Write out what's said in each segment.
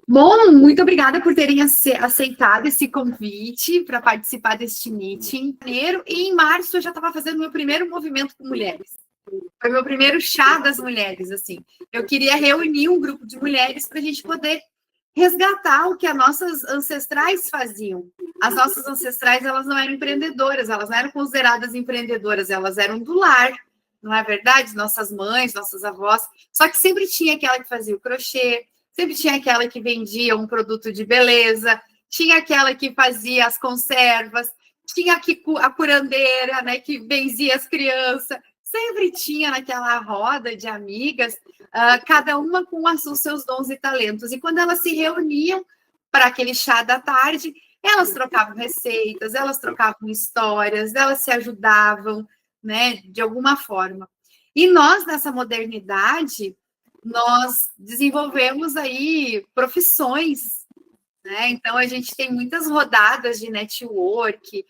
Bom, muito obrigada por terem aceitado esse convite para participar deste meeting. Em janeiro e em março eu já estava fazendo meu primeiro movimento com mulheres. Foi meu primeiro chá das mulheres, assim. Eu queria reunir um grupo de mulheres para a gente poder resgatar o que as nossas ancestrais faziam. As nossas ancestrais, elas não eram empreendedoras, elas não eram consideradas empreendedoras, elas eram do lar, não é verdade? Nossas mães, nossas avós. Só que sempre tinha aquela que fazia o crochê, sempre tinha aquela que vendia um produto de beleza, tinha aquela que fazia as conservas, tinha a curandeira, né, que benzia as crianças. Sempre tinha naquela roda de amigas, cada uma com os seus dons e talentos. E quando elas se reuniam para aquele chá da tarde, elas trocavam receitas, elas trocavam histórias, elas se ajudavam, né, de alguma forma. E nós, nessa modernidade, nós desenvolvemos aí profissões, né? Então a gente tem muitas rodadas de network.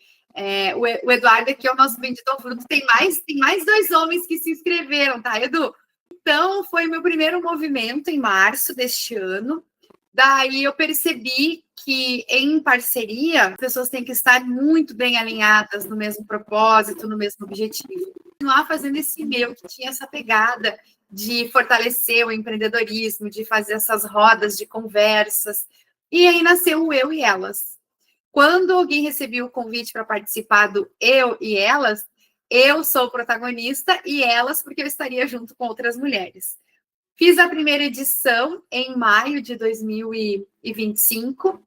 O Eduardo aqui é o nosso vendedor fruto, tem mais 2 homens que se inscreveram, tá, Edu? Então foi meu primeiro movimento em março deste ano. Daí eu percebi que em parceria as pessoas têm que estar muito bem alinhadas no mesmo propósito, no mesmo objetivo. Continuar fazendo esse meu que tinha essa pegada de fortalecer o empreendedorismo, de fazer essas rodas de conversas. E aí nasceu o Eu e Elas. Quando alguém recebeu o convite para participar do Eu e Elas, eu sou o protagonista e elas, porque eu estaria junto com outras mulheres. Fiz a primeira edição em maio de 2025.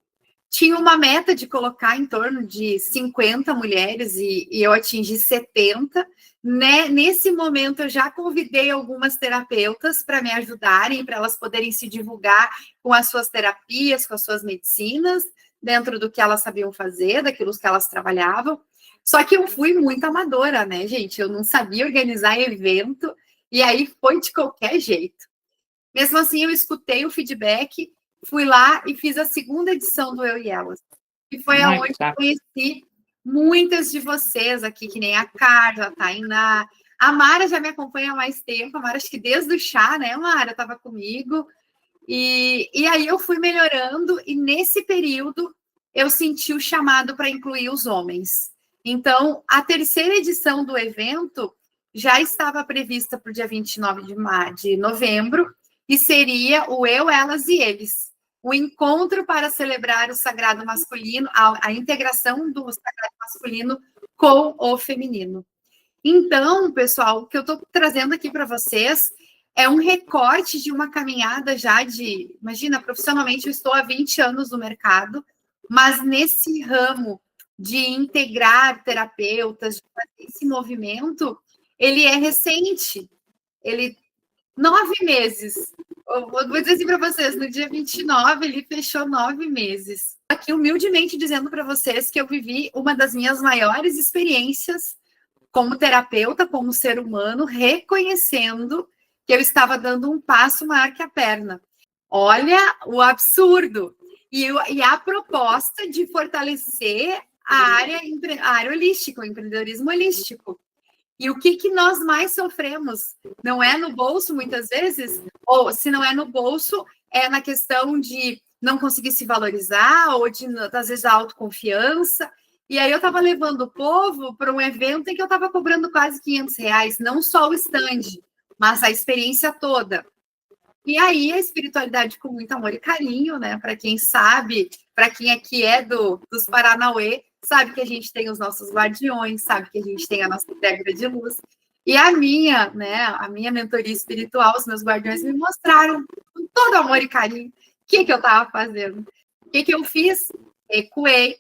Tinha uma meta de colocar em torno de 50 mulheres e eu atingi 70. Né? Nesse momento, eu já convidei algumas terapeutas para me ajudarem, para elas poderem se divulgar com as suas terapias, com as suas medicinas, dentro do que elas sabiam fazer, daquilo que elas trabalhavam. Só que eu fui muito amadora, né, gente? Eu não sabia organizar evento, e aí foi de qualquer jeito. Mesmo assim, eu escutei o feedback, fui lá e fiz a segunda edição do Eu e Elas. E foi aonde eu conheci muitas de vocês aqui, que nem a Carla, a Tainá. A Mara já me acompanha há mais tempo, a Mara acho que desde o chá, né, Mara, estava comigo. E aí eu fui melhorando, e nesse período eu senti o chamado para incluir os homens. Então, a terceira edição do evento já estava prevista para o dia 29 de novembro, e seria o Eu, Elas e Eles. O encontro para celebrar o sagrado masculino, a integração do sagrado masculino com o feminino. Então, pessoal, o que eu estou trazendo aqui para vocês é um recorte de uma caminhada já de... Imagina, profissionalmente eu estou há 20 anos no mercado, mas nesse ramo de integrar terapeutas, de fazer esse movimento, ele é recente. Ele 9 meses. Eu vou dizer assim para vocês, no dia 29 ele fechou 9 meses. Aqui, humildemente, dizendo para vocês que eu vivi uma das minhas maiores experiências como terapeuta, como ser humano, reconhecendo que eu estava dando um passo maior que a perna. Olha o absurdo. E a proposta de fortalecer a área holística, o empreendedorismo holístico. E o que nós mais sofremos? Não é no bolso, muitas vezes? Ou, se não é no bolso, é na questão de não conseguir se valorizar, ou de, às vezes, a autoconfiança. E aí eu estava levando o povo para um evento em que eu estava cobrando quase R$ 500, não só o stand, mas a experiência toda. E aí a espiritualidade com muito amor e carinho, né? Para quem sabe, para quem aqui é dos Paranauê, sabe que a gente tem os nossos guardiões, sabe que a gente tem a nossa egrégora de luz. E a minha mentoria espiritual, os meus guardiões me mostraram com todo amor e carinho o que eu estava fazendo. O que eu fiz? Recuei,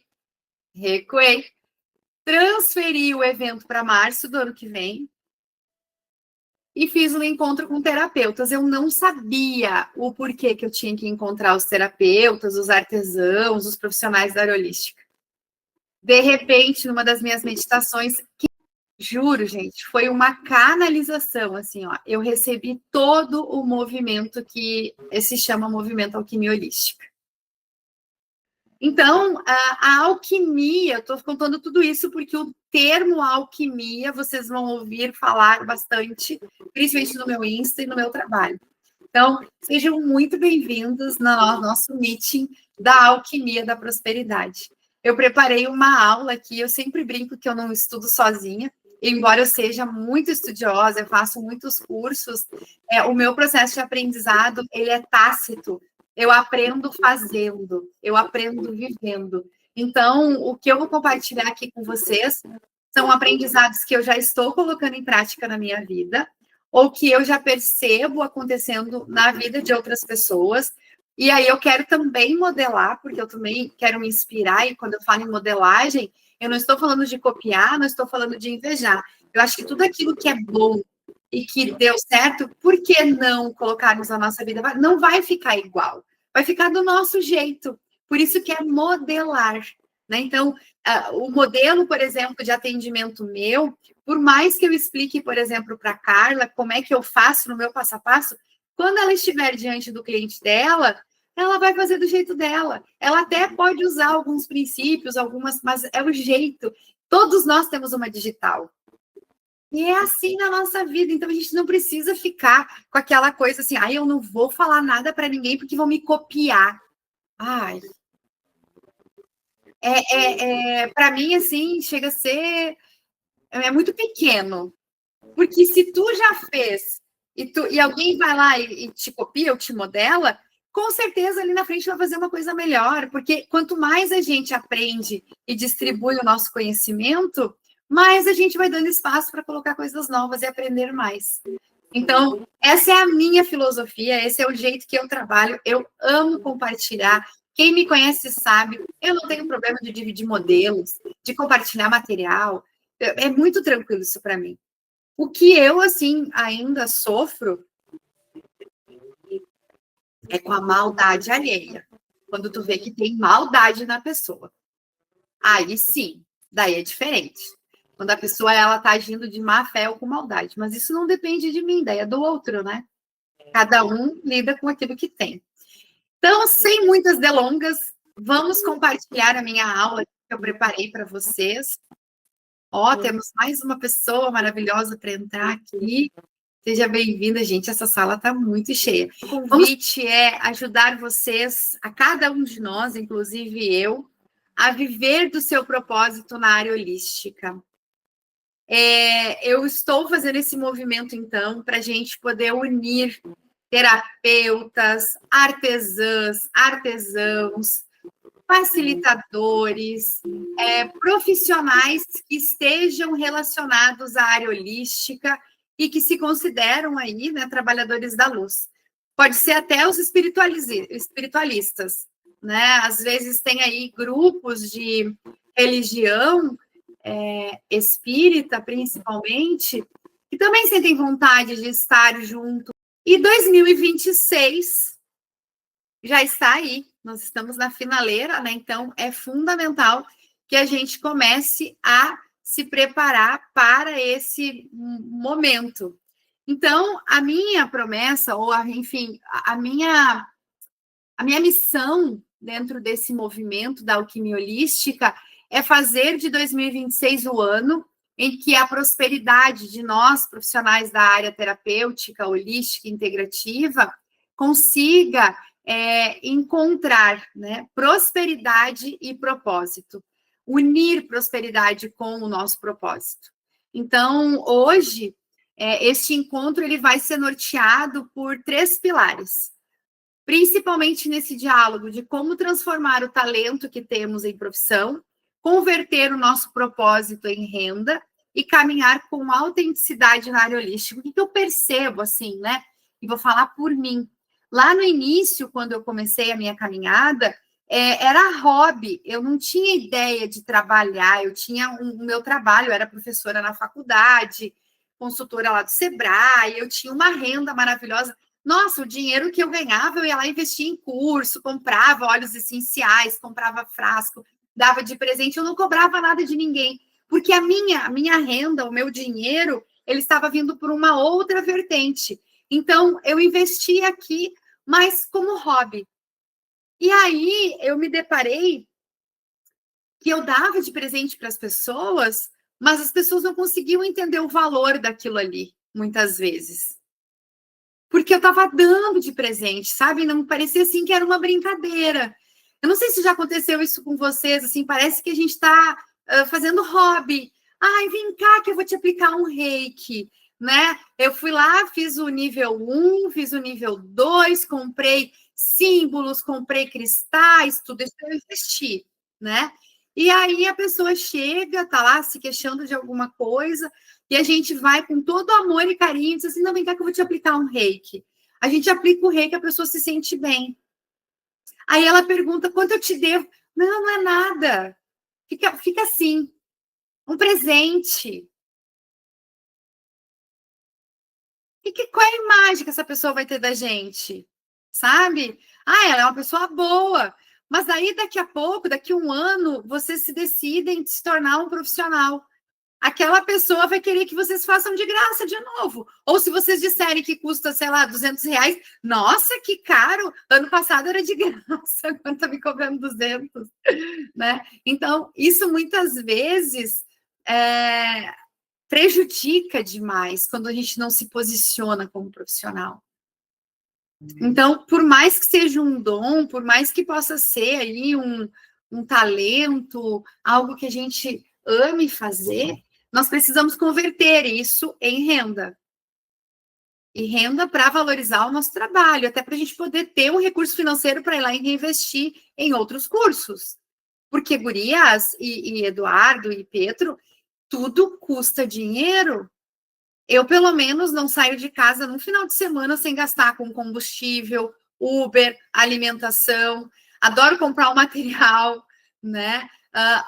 transferi o evento para março do ano que vem, e fiz um encontro com terapeutas. Eu não sabia o porquê que eu tinha que encontrar os terapeutas, os artesãos, os profissionais da área holística. De repente, numa das minhas meditações, juro, gente, foi uma canalização, assim, ó. Eu recebi todo o movimento que se chama movimento alquimia holística. Então, a alquimia, estou contando tudo isso porque o termo alquimia vocês vão ouvir falar bastante, principalmente no meu Insta e no meu trabalho. Então, sejam muito bem-vindos no nosso meeting da Alquimia da Prosperidade. Eu preparei uma aula aqui, eu sempre brinco que eu não estudo sozinha, embora eu seja muito estudiosa, eu faço muitos cursos, o meu processo de aprendizado, ele é tácito. Eu aprendo fazendo, eu aprendo vivendo. Então, o que eu vou compartilhar aqui com vocês são aprendizados que eu já estou colocando em prática na minha vida, ou que eu já percebo acontecendo na vida de outras pessoas. E aí eu quero também modelar, porque eu também quero me inspirar, e quando eu falo em modelagem, eu não estou falando de copiar, não estou falando de invejar. Eu acho que tudo aquilo que é bom e que deu certo, por que não colocarmos na nossa vida? Não vai ficar igual, vai ficar do nosso jeito. Por isso que é modelar, né? Então, o modelo, por exemplo, de atendimento meu, por mais que eu explique, por exemplo, para a Carla como é que eu faço no meu passo a passo, quando ela estiver diante do cliente dela, ela vai fazer do jeito dela. Ela até pode usar alguns princípios, mas é o jeito. Todos nós temos uma digital. E é assim na nossa vida. Então a gente não precisa ficar com aquela coisa assim, eu não vou falar nada para ninguém porque vão me copiar. Ai. Para mim, assim, chega a ser muito pequeno. Porque se tu já fez e alguém vai lá e te copia ou te modela, com certeza ali na frente vai fazer uma coisa melhor. Porque quanto mais a gente aprende e distribui o nosso conhecimento, mais a gente vai dando espaço para colocar coisas novas e aprender mais. Então, essa é a minha filosofia, esse é o jeito que eu trabalho. Eu amo compartilhar. Quem me conhece sabe, eu não tenho problema de dividir modelos, de compartilhar material. É muito tranquilo isso para mim. O que eu, assim, ainda sofro é com a maldade alheia. Quando tu vê que tem maldade na pessoa. Aí sim, daí é diferente. Quando a pessoa ela tá agindo de má fé ou com maldade. Mas isso não depende de mim, daí é do outro, né? Cada um lida com aquilo que tem. Então, sem muitas delongas, vamos compartilhar a minha aula que eu preparei para vocês. Temos mais uma pessoa maravilhosa para entrar aqui. Seja bem-vinda, gente. Essa sala está muito cheia. O convite é ajudar vocês, a cada um de nós, inclusive eu, a viver do seu propósito na área holística. Eu estou fazendo esse movimento, então, para a gente poder unir terapeutas, artesãs, artesãos, facilitadores, profissionais que estejam relacionados à área holística e que se consideram aí, né, trabalhadores da luz. Pode ser até os espiritualistas, né? Às vezes tem aí grupos de religião espírita, principalmente, que também sentem vontade de estar junto. E 2026 já está aí, nós estamos na finaleira, né? Então é fundamental que a gente comece a se preparar para esse momento. Então, a minha promessa, ou enfim, a minha missão dentro desse movimento da alquimia holística é fazer de 2026 o ano em que a prosperidade de nós, profissionais da área terapêutica, holística, integrativa, consiga encontrar, né, prosperidade e propósito, unir prosperidade com o nosso propósito. Então, hoje, este encontro ele vai ser norteado por 3 pilares, principalmente nesse diálogo de como transformar o talento que temos em profissão, converter o nosso propósito em renda e caminhar com autenticidade na área holística. O que eu percebo, assim, né? E vou falar por mim. Lá no início, quando eu comecei a minha caminhada, era hobby, eu não tinha ideia de trabalhar, eu tinha o meu trabalho, eu era professora na faculdade, consultora lá do Sebrae, eu tinha uma renda maravilhosa. Nossa, o dinheiro que eu ganhava, eu ia lá investir em curso, comprava óleos essenciais, comprava frasco, dava de presente, eu não cobrava nada de ninguém, porque a minha renda, o meu dinheiro, ele estava vindo por uma outra vertente. Então, eu investi aqui, mas como hobby. E aí, eu me deparei que eu dava de presente para as pessoas, mas as pessoas não conseguiam entender o valor daquilo ali, muitas vezes. porque eu estava dando de presente, sabe? Não parecia assim que era uma brincadeira. Eu não sei se já aconteceu isso com vocês, assim, parece que a gente está fazendo hobby. Ai, vem cá que eu vou te aplicar um reiki, né? Eu fui lá, fiz o nível 1, fiz o nível 2, comprei símbolos, comprei cristais, tudo isso eu investi, né? E aí a pessoa chega, tá lá se queixando de alguma coisa, e a gente vai com todo amor e carinho, diz assim, não, vem cá que eu vou te aplicar um reiki. A gente aplica o reiki, a pessoa se sente bem. Aí ela pergunta, quanto eu te devo? Não, não é nada. Fica assim, um presente. Qual é a imagem que essa pessoa vai ter da gente? Sabe? Ah, ela é uma pessoa boa. Mas aí, daqui a pouco, daqui a um ano, vocês se decidem se tornar um profissional. Aquela pessoa vai querer que vocês façam de graça de novo. Ou se vocês disserem que custa, sei lá, R$ 200, nossa, que caro! Ano passado era de graça, agora está me cobrando 200, né? Então, isso muitas vezes prejudica demais quando a gente não se posiciona como profissional. Então, por mais que seja um dom, por mais que possa ser aí um talento, algo que a gente ame fazer, nós precisamos converter isso em renda. E renda para valorizar o nosso trabalho, até para a gente poder ter um recurso financeiro para ir lá e reinvestir em outros cursos. Porque Gurias e Eduardo e Pedro, tudo custa dinheiro. Eu, pelo menos, não saio de casa no final de semana sem gastar com combustível, Uber, alimentação. Adoro comprar o material, né?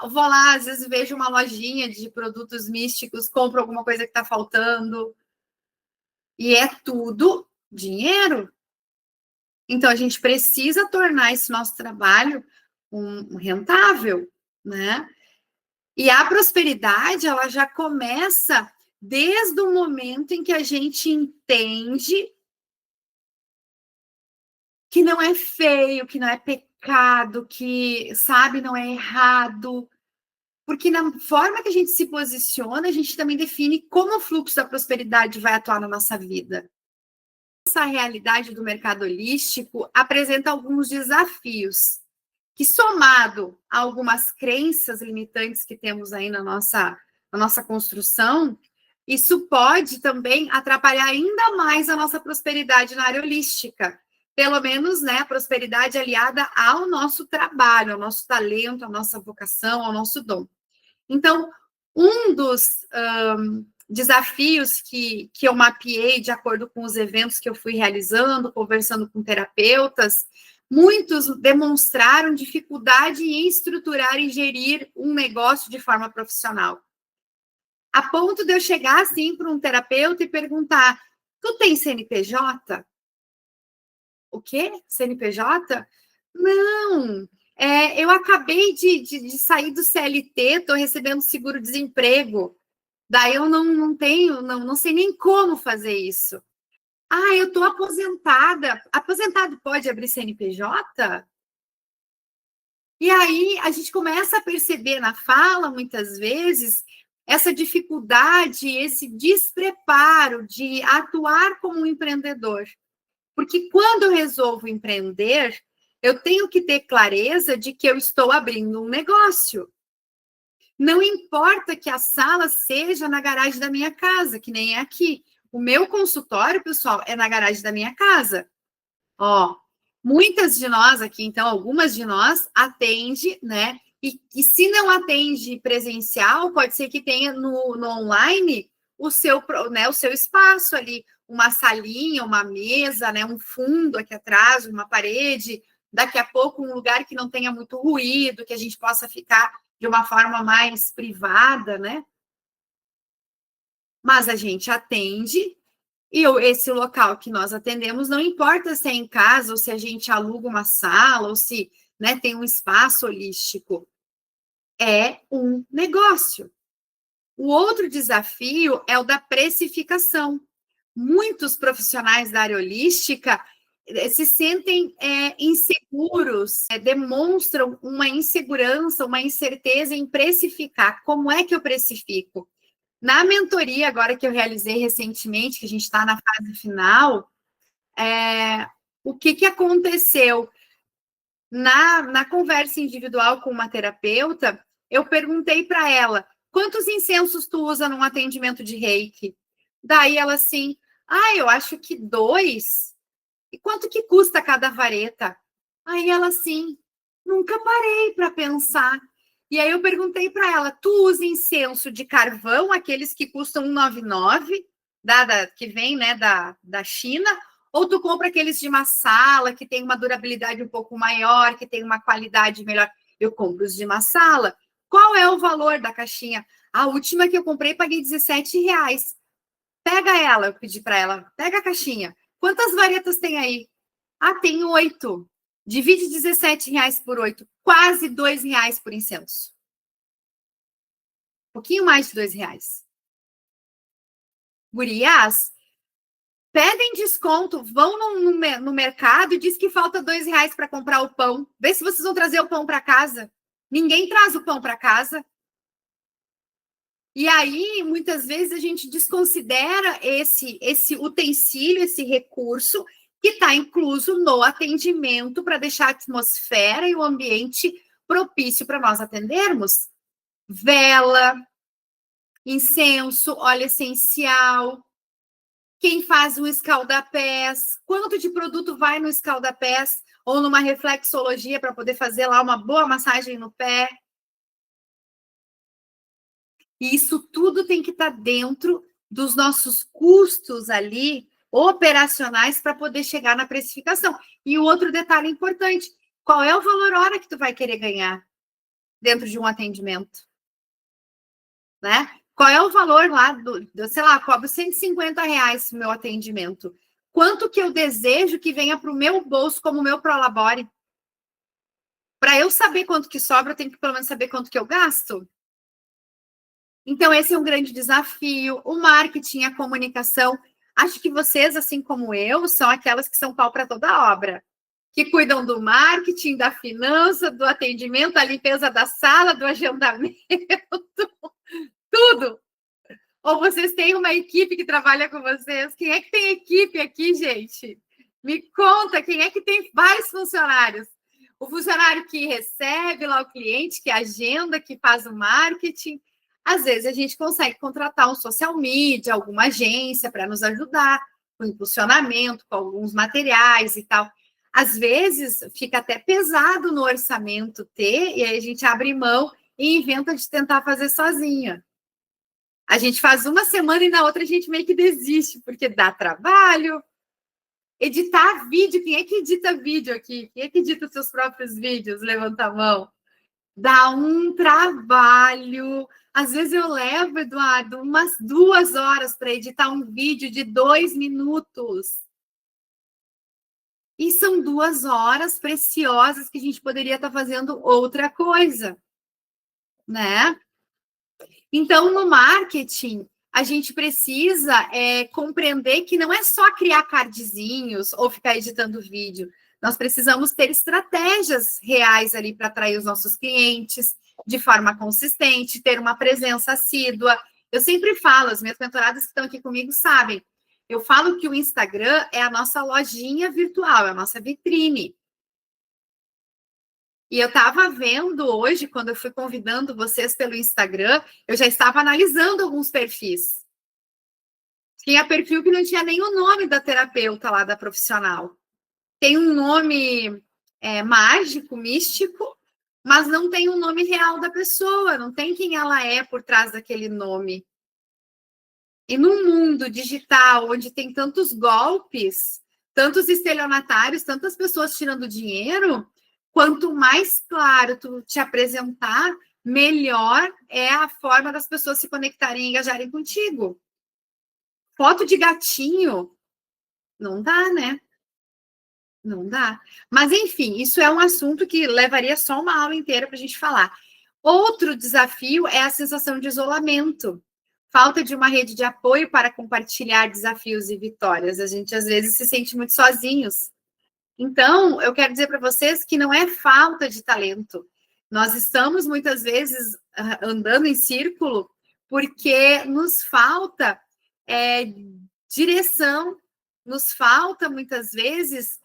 Vou lá, às vezes vejo uma lojinha de produtos místicos, compro alguma coisa que está faltando. E é tudo dinheiro. Então, a gente precisa tornar esse nosso trabalho rentável, né? E a prosperidade, ela já começa desde o momento em que a gente entende que não é feio, que não é pecado, que, sabe, não é errado. Porque na forma que a gente se posiciona, a gente também define como o fluxo da prosperidade vai atuar na nossa vida. Essa realidade do mercado holístico apresenta alguns desafios que, somado a algumas crenças limitantes que temos aí na nossa construção, isso pode também atrapalhar ainda mais a nossa prosperidade na área holística. Pelo menos, né, a prosperidade aliada ao nosso trabalho, ao nosso talento, à nossa vocação, ao nosso dom. Então, um dos desafios que eu mapeei de acordo com os eventos que eu fui realizando, conversando com terapeutas, muitos demonstraram dificuldade em estruturar e gerir um negócio de forma profissional. A ponto de eu chegar assim para um terapeuta e perguntar: tu tem CNPJ? O quê? CNPJ? Não. Eu acabei de sair do CLT, estou recebendo seguro-desemprego. Daí eu não tenho, não sei nem como fazer isso. Ah, eu estou aposentada. Aposentado pode abrir CNPJ? E aí a gente começa a perceber na fala, muitas vezes, essa dificuldade, esse despreparo de atuar como um empreendedor. Porque quando eu resolvo empreender, eu tenho que ter clareza de que eu estou abrindo um negócio. Não importa que a sala seja na garagem da minha casa, que nem é aqui. O meu consultório, pessoal, é na garagem da minha casa. Ó, muitas de nós aqui, então, algumas de nós atende, né? E se não atende presencial, pode ser que tenha no online o seu espaço ali, uma salinha, uma mesa, né? Um fundo aqui atrás, uma parede, daqui a pouco um lugar que não tenha muito ruído, que a gente possa ficar de uma forma mais privada, né? Mas a gente atende e esse local que nós atendemos, não importa se é em casa ou se a gente aluga uma sala ou se, né, tem um espaço holístico, é um negócio. O outro desafio é o da precificação. Muitos profissionais da área holística se sentem inseguros, demonstram uma insegurança, uma incerteza em precificar. Como é que eu precifico? Na mentoria, agora que eu realizei recentemente, que a gente está na fase final, o que aconteceu na conversa individual com uma terapeuta. Eu perguntei para ela, quantos incensos tu usa num atendimento de reiki? Daí ela assim, eu acho que 2. E quanto que custa cada vareta? Aí ela assim, nunca parei para pensar. E aí eu perguntei para ela, tu usa incenso de carvão, aqueles que custam 199, que vem, né, da China, ou tu compra aqueles de massala, que tem uma durabilidade um pouco maior, que tem uma qualidade melhor? Eu compro os de massala. Qual é o valor da caixinha? A última que eu comprei, paguei R$17. Pega ela, eu pedi para ela, pega a caixinha. Quantas varetas tem aí? Tem 8. Divide R$17 por 8. Quase R$2 por incenso. Um pouquinho mais de R$2. Gurias, pedem desconto, vão no mercado e diz que falta R$2 para comprar o pão. Vê se vocês vão trazer o pão para casa. Ninguém traz o pão para casa. E aí, muitas vezes, a gente desconsidera esse utensílio, esse recurso que está incluso no atendimento para deixar a atmosfera e o ambiente propício para nós atendermos. Vela, incenso, óleo essencial. Quem faz um escaldapés? Quanto de produto vai no escaldapés ou numa reflexologia para poder fazer lá uma boa massagem no pé? E isso tudo tem que estar dentro dos nossos custos ali operacionais para poder chegar na precificação. E o outro detalhe importante, qual é o valor hora que tu vai querer ganhar dentro de um atendimento? Né? Qual é o valor lá sei lá, cobro R$150 no meu atendimento. Quanto que eu desejo que venha para o meu bolso como meu Prolabore? Para eu saber quanto que sobra, eu tenho que pelo menos saber quanto que eu gasto. Então, esse é um grande desafio. O marketing, a comunicação. Acho que vocês, assim como eu, são aquelas que são pau para toda obra. Que cuidam do marketing, da finança, do atendimento, da limpeza da sala, do agendamento, tudo. Ou vocês têm uma equipe que trabalha com vocês? Quem é que tem equipe aqui, gente? Me conta, quem é que tem vários funcionários? O funcionário que recebe lá o cliente, que agenda, que faz o marketing. Às vezes a gente consegue contratar um social media, alguma agência para nos ajudar com impulsionamento, com alguns materiais e tal. Às vezes fica até pesado no orçamento ter, e aí a gente abre mão e inventa de tentar fazer sozinha. A gente faz uma semana e na outra a gente meio que desiste, porque dá trabalho. Editar vídeo, quem é que edita vídeo aqui? Quem é que edita os seus próprios vídeos? Levanta a mão. Dá um trabalho. Às vezes eu levo, Eduardo, umas 2 horas para editar um vídeo de 2 minutos. E são 2 horas preciosas que a gente poderia estar fazendo outra coisa, né? Então, no marketing, a gente precisa compreender que não é só criar cardzinhos ou ficar editando vídeo. Nós precisamos ter estratégias reais ali para atrair os nossos clientes de forma consistente, ter uma presença assídua. Eu sempre falo, as minhas mentoradas que estão aqui comigo sabem, eu falo que o Instagram é a nossa lojinha virtual, é a nossa vitrine. E eu estava vendo hoje, quando eu fui convidando vocês pelo Instagram, eu já estava analisando alguns perfis. Tinha perfil que não tinha nem o nome da terapeuta lá, da profissional. Tem um nome mágico, místico, mas não tem o nome real da pessoa, não tem quem ela é por trás daquele nome. E no mundo digital, onde tem tantos golpes, tantos estelionatários, tantas pessoas tirando dinheiro, quanto mais claro tu te apresentar, melhor é a forma das pessoas se conectarem e engajarem contigo. Foto de gatinho, não dá, né? Não dá. Mas, enfim, isso é um assunto que levaria só uma aula inteira para a gente falar. Outro desafio é a sensação de isolamento. Falta de uma rede de apoio para compartilhar desafios e vitórias. A gente, às vezes, se sente muito sozinhos. Então, eu quero dizer para vocês que não é falta de talento. Nós estamos, muitas vezes, andando em círculo porque nos falta direção, nos falta, muitas vezes,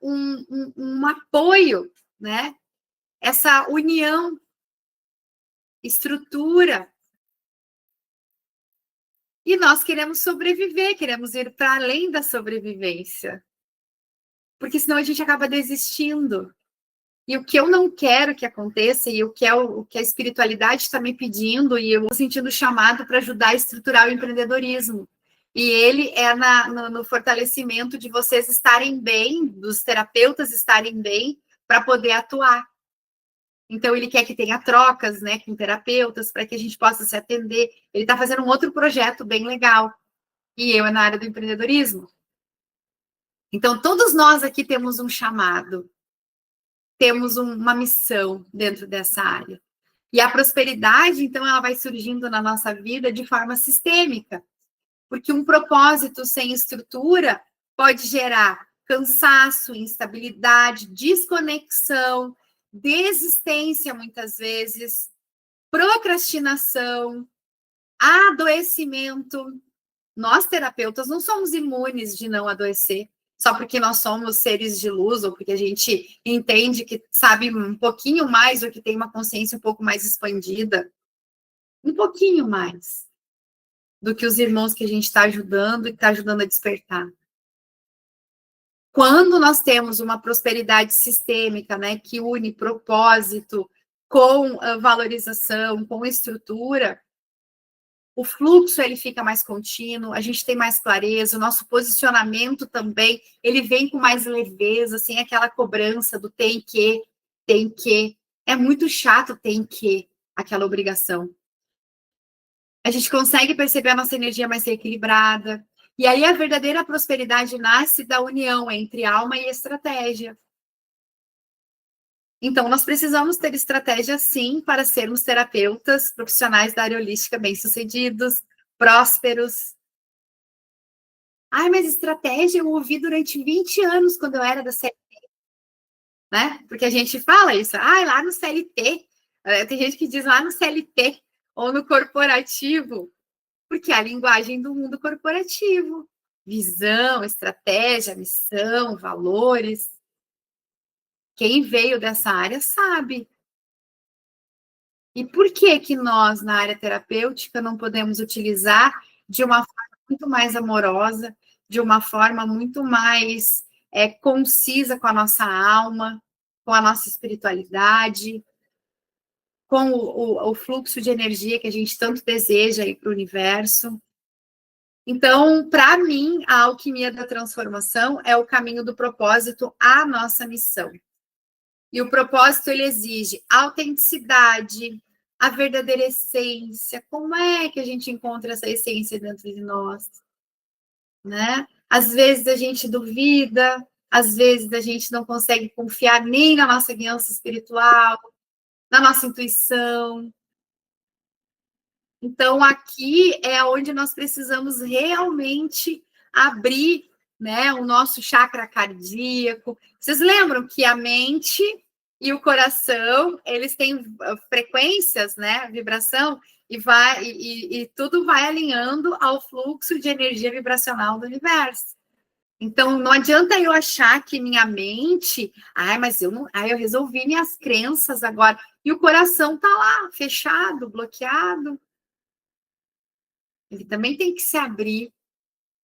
um apoio, né? Essa união, estrutura. E nós queremos sobreviver, queremos ir para além da sobrevivência. Porque senão a gente acaba desistindo. E o que eu não quero que aconteça, e o que a espiritualidade está me pedindo, e eu estou sentindo chamado para ajudar a estruturar o empreendedorismo. E ele é no fortalecimento de vocês estarem bem, dos terapeutas estarem bem, para poder atuar. Então, ele quer que tenha trocas, né, com terapeutas, para que a gente possa se atender. Ele está fazendo um outro projeto bem legal. E eu é na área do empreendedorismo. Então, todos nós aqui temos um chamado, temos uma missão dentro dessa área. E a prosperidade, então, ela vai surgindo na nossa vida de forma sistêmica, porque um propósito sem estrutura pode gerar cansaço, instabilidade, desconexão, desistência, muitas vezes, procrastinação, adoecimento. Nós, terapeutas, não somos imunes de não adoecer, só porque nós somos seres de luz, ou porque a gente entende que sabe um pouquinho mais, ou que tem uma consciência um pouco mais expandida, um pouquinho mais do que os irmãos que a gente está ajudando e está ajudando a despertar. Quando nós temos uma prosperidade sistêmica, né, que une propósito com valorização, com estrutura, o fluxo ele fica mais contínuo, a gente tem mais clareza, o nosso posicionamento também, ele vem com mais leveza, sem aquela cobrança do tem que. É muito chato tem que, aquela obrigação. A gente consegue perceber a nossa energia mais equilibrada. E aí a verdadeira prosperidade nasce da união entre alma e estratégia. Então, nós precisamos ter estratégia, sim, para sermos terapeutas profissionais da área holística bem-sucedidos, prósperos. Ai, mas estratégia eu ouvi durante 20 anos quando eu era da CLT, né? Porque a gente fala isso, lá no CLT, tem gente que diz lá no CLT ou no corporativo, porque é a linguagem do mundo corporativo. Visão, estratégia, missão, valores. Quem veio dessa área sabe. E por que que nós, na área terapêutica, não podemos utilizar de uma forma muito mais amorosa, de uma forma muito mais concisa com a nossa alma, com a nossa espiritualidade, com o fluxo de energia que a gente tanto deseja ir para o universo? Então, para mim, a alquimia da transformação é o caminho do propósito à nossa missão. E o propósito, ele exige autenticidade, a verdadeira essência. Como é que a gente encontra essa essência dentro de nós? Né? Às vezes a gente duvida, às vezes a gente não consegue confiar nem na nossa guiança espiritual, na nossa intuição. Então, aqui é onde nós precisamos realmente abrir, né, o nosso chakra cardíaco. Vocês lembram que a mente e o coração, eles têm frequências, né, vibração, e tudo vai alinhando ao fluxo de energia vibracional do universo. Então, não adianta eu achar que minha mente, mas eu não, eu resolvi minhas crenças agora, e o coração tá lá, fechado, bloqueado. Ele também tem que se abrir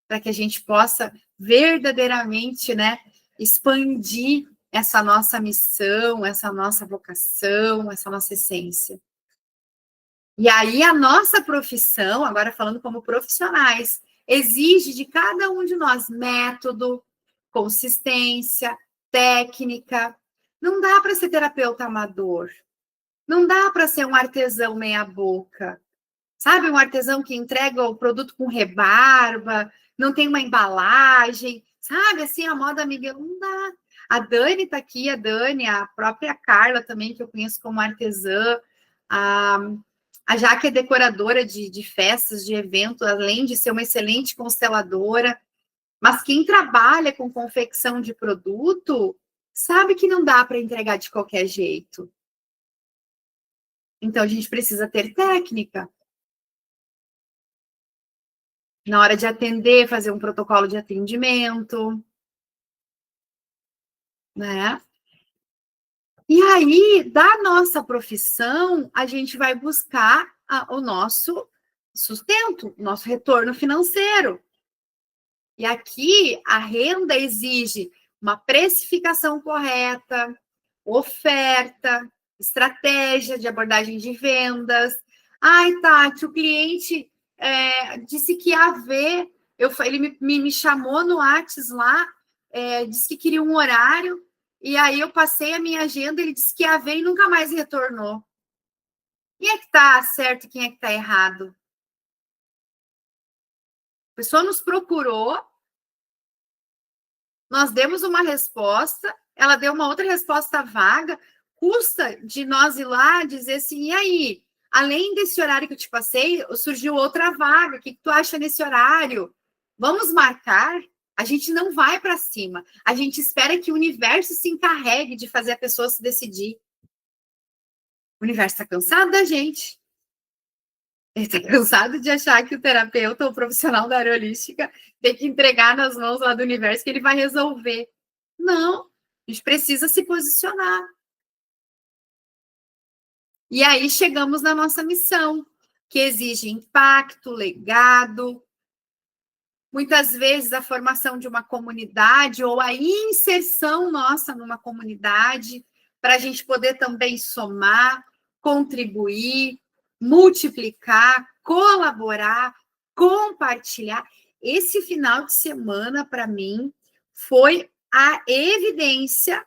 para que a gente possa verdadeiramente, né, expandir essa nossa missão, essa nossa vocação, essa nossa essência. E aí a nossa profissão, agora falando como profissionais, exige de cada um de nós método, consistência, técnica. Não dá para ser terapeuta amador. Não dá para ser um artesão meia boca. Sabe, um artesão que entrega o produto com rebarba, não tem uma embalagem, sabe, assim, a moda amiga, não dá. A Dani está aqui, a própria Carla também, que eu conheço como artesã, a Jaque é decoradora de festas, de eventos, além de ser uma excelente consteladora, mas quem trabalha com confecção de produto sabe que não dá para entregar de qualquer jeito. Então, a gente precisa ter técnica. na hora de atender, fazer um protocolo de atendimento, né? E aí, da nossa profissão, a gente vai buscar o nosso sustento, o nosso retorno financeiro. E aqui, a renda exige uma precificação correta, oferta, estratégia de abordagem de vendas. Ai, Tati, o cliente disse que ia ver, ele me chamou no Whats lá, disse que queria um horário, e aí eu passei a minha agenda, ele disse que ia ver e nunca mais retornou. Quem é que está certo e quem é que está errado? A pessoa nos procurou, nós demos uma resposta, ela deu uma outra resposta vaga, custa de nós ir lá dizer assim, e aí, além desse horário que eu te passei, surgiu outra vaga, o que tu acha nesse horário? Vamos marcar? A gente não vai para cima, a gente espera que o universo se encarregue de fazer a pessoa se decidir. O universo está cansado da gente. Ele está cansado de achar que o terapeuta ou o profissional da área holística tem que entregar nas mãos lá do universo que ele vai resolver. Não, a gente precisa se posicionar. E aí chegamos na nossa missão, que exige impacto, legado, muitas vezes a formação de uma comunidade ou a inserção nossa numa comunidade, para a gente poder também somar, contribuir, multiplicar, colaborar, compartilhar. Esse final de semana, para mim, foi a evidência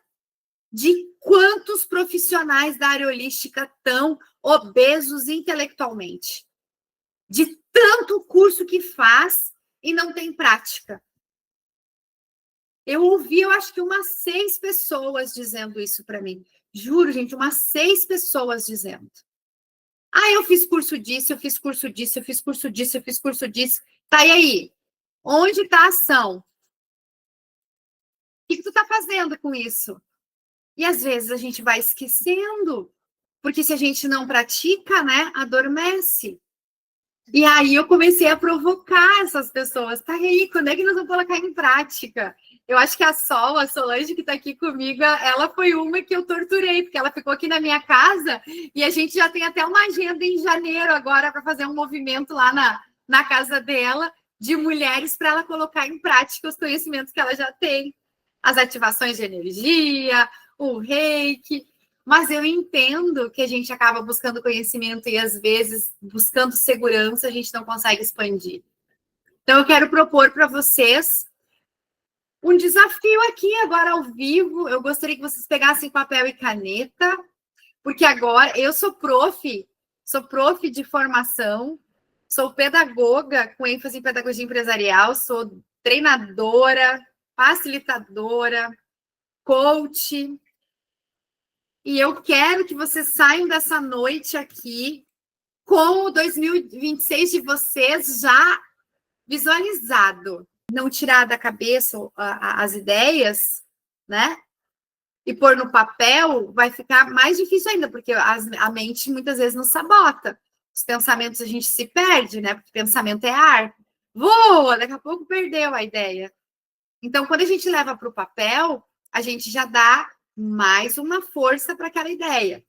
de quantos profissionais da área holística estão obesos intelectualmente, de tanto curso que faz e não tem prática. Eu ouvi, eu acho que umas 6 pessoas dizendo isso para mim. Juro, gente, umas 6 pessoas dizendo. Ah, eu fiz curso disso, eu fiz curso disso, eu fiz curso disso, eu fiz curso disso. Tá, e aí? Onde está a ação? O que tu está fazendo com isso? E às vezes a gente vai esquecendo, porque se a gente não pratica, né, adormece. E aí eu comecei a provocar essas pessoas. Tá aí, quando é que nós vamos colocar em prática? Eu acho que a Solange, que está aqui comigo, ela foi uma que eu torturei, porque ela ficou aqui na minha casa e a gente já tem até uma agenda em janeiro agora para fazer um movimento lá na casa dela de mulheres para ela colocar em prática os conhecimentos que ela já tem. As ativações de energia, o reiki. Mas eu entendo que a gente acaba buscando conhecimento e, às vezes, buscando segurança, a gente não consegue expandir. Então, eu quero propor para vocês um desafio aqui, agora ao vivo. Eu gostaria que vocês pegassem papel e caneta, porque agora eu sou prof de formação, sou pedagoga com ênfase em pedagogia empresarial, sou treinadora, facilitadora, coach. E eu quero que vocês saiam dessa noite aqui com o 2026 de vocês já visualizado. Não tirar da cabeça as ideias, né? E pôr no papel vai ficar mais difícil ainda, porque a mente muitas vezes nos sabota. Os pensamentos a gente se perde, né? Porque pensamento é ar. Voa, daqui a pouco perdeu a ideia. Então, quando a gente leva para o papel, a gente já dá mais uma força para aquela ideia.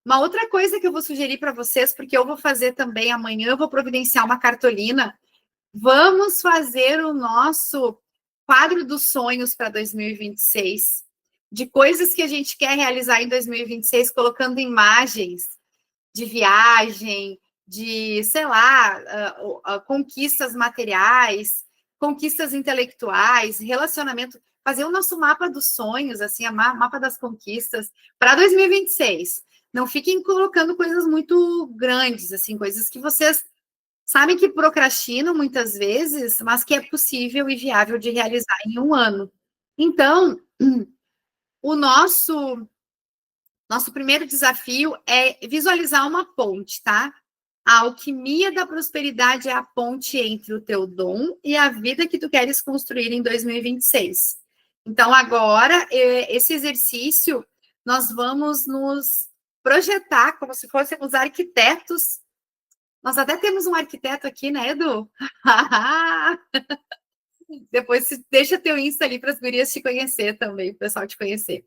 Uma outra coisa que eu vou sugerir para vocês, porque eu vou fazer também amanhã, eu vou providenciar uma cartolina. Vamos fazer o nosso quadro dos sonhos para 2026, de coisas que a gente quer realizar em 2026, colocando imagens de viagem, de, sei lá, conquistas materiais, conquistas intelectuais, relacionamento, fazer o nosso mapa dos sonhos, assim, mapa das conquistas para 2026. Não fiquem colocando coisas muito grandes, assim, coisas que vocês sabem que procrastinam muitas vezes, mas que é possível e viável de realizar em um ano. Então, o nosso primeiro desafio é visualizar uma ponte, tá? A alquimia da prosperidade é a ponte entre o teu dom e a vida que tu queres construir em 2026. Então, agora, esse exercício, nós vamos nos projetar como se fôssemos arquitetos Nós até temos um arquiteto aqui, né, Edu? Depois deixa teu Insta ali para as gurias te conhecer também, o pessoal te conhecer.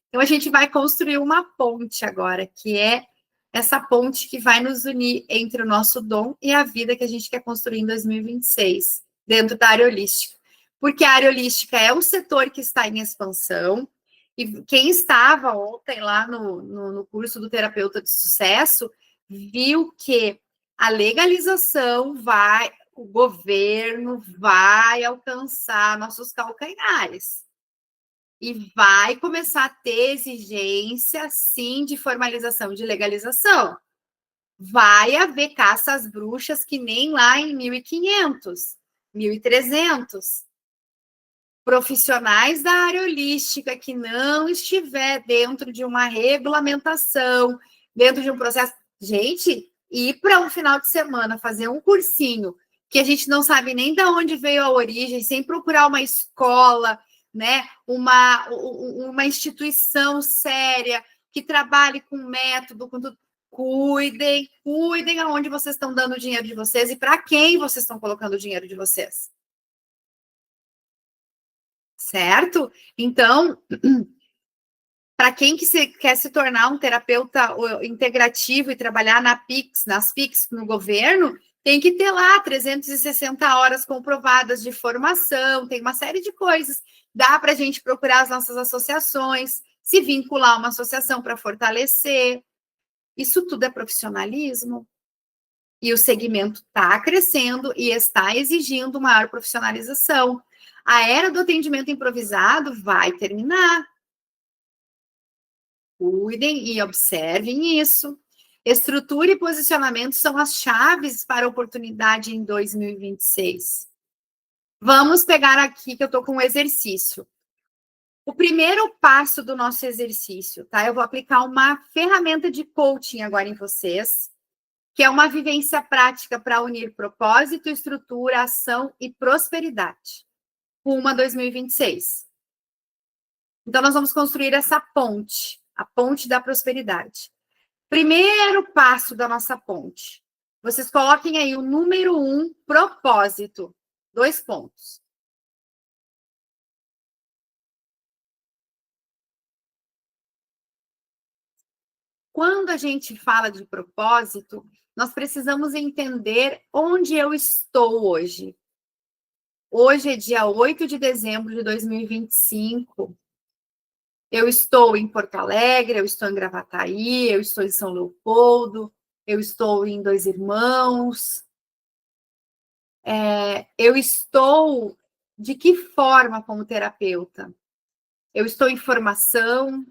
Então, a gente vai construir uma ponte agora, que é essa ponte que vai nos unir entre o nosso dom e a vida que a gente quer construir em 2026, dentro da área holística. Porque a área holística é um setor que está em expansão, e quem estava ontem lá no curso do terapeuta de sucesso viu que a legalização vai, o governo vai alcançar nossos calcanhares e vai começar a ter exigência, sim, de formalização, de legalização. Vai haver caça às bruxas que nem lá em 1500, 1300. Profissionais da área holística que não estiver dentro de uma regulamentação, dentro de um processo. Gente, ir para um final de semana fazer um cursinho que a gente não sabe nem de onde veio a origem, sem procurar uma escola, né? Uma instituição séria que trabalhe com método, com tudo. Cuidem aonde vocês estão dando o dinheiro de vocês e para quem vocês estão colocando o dinheiro de vocês. Certo? Então, para quem quer se tornar um terapeuta integrativo e trabalhar nas PICs no governo, tem que ter lá 360 horas comprovadas de formação, tem uma série de coisas. Dá para a gente procurar as nossas associações, se vincular a uma associação para fortalecer. Isso tudo é profissionalismo. E o segmento está crescendo e está exigindo maior profissionalização. A era do atendimento improvisado vai terminar. Cuidem e observem isso. Estrutura e posicionamento são as chaves para a oportunidade em 2026. Vamos pegar aqui que eu estou com um exercício. O primeiro passo do nosso exercício, tá? Eu vou aplicar uma ferramenta de coaching agora em vocês, que é uma vivência prática para unir propósito, estrutura, ação e prosperidade. Uma 2026. Então, nós vamos construir essa ponte, a ponte da prosperidade. Primeiro passo da nossa ponte. Vocês coloquem aí o número 1, propósito. 2 pontos. Quando a gente fala de propósito, nós precisamos entender onde eu estou hoje. Hoje é dia 8 de dezembro de 2025. Eu estou em Porto Alegre, eu estou em Gravataí, eu estou em São Leopoldo, eu estou em Dois Irmãos. Eu estou de que forma como terapeuta? Eu estou em formação,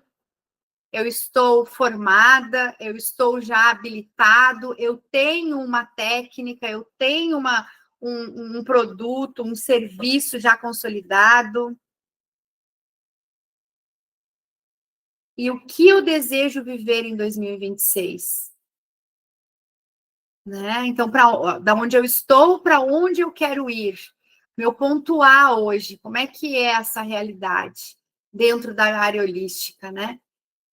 eu estou formada, eu estou já habilitado, eu tenho uma técnica, eu tenho um produto, um serviço já consolidado. E o que eu desejo viver em 2026? Né? Então, da onde eu estou, para onde eu quero ir? Meu ponto A hoje, como é que é essa realidade dentro da área holística, né?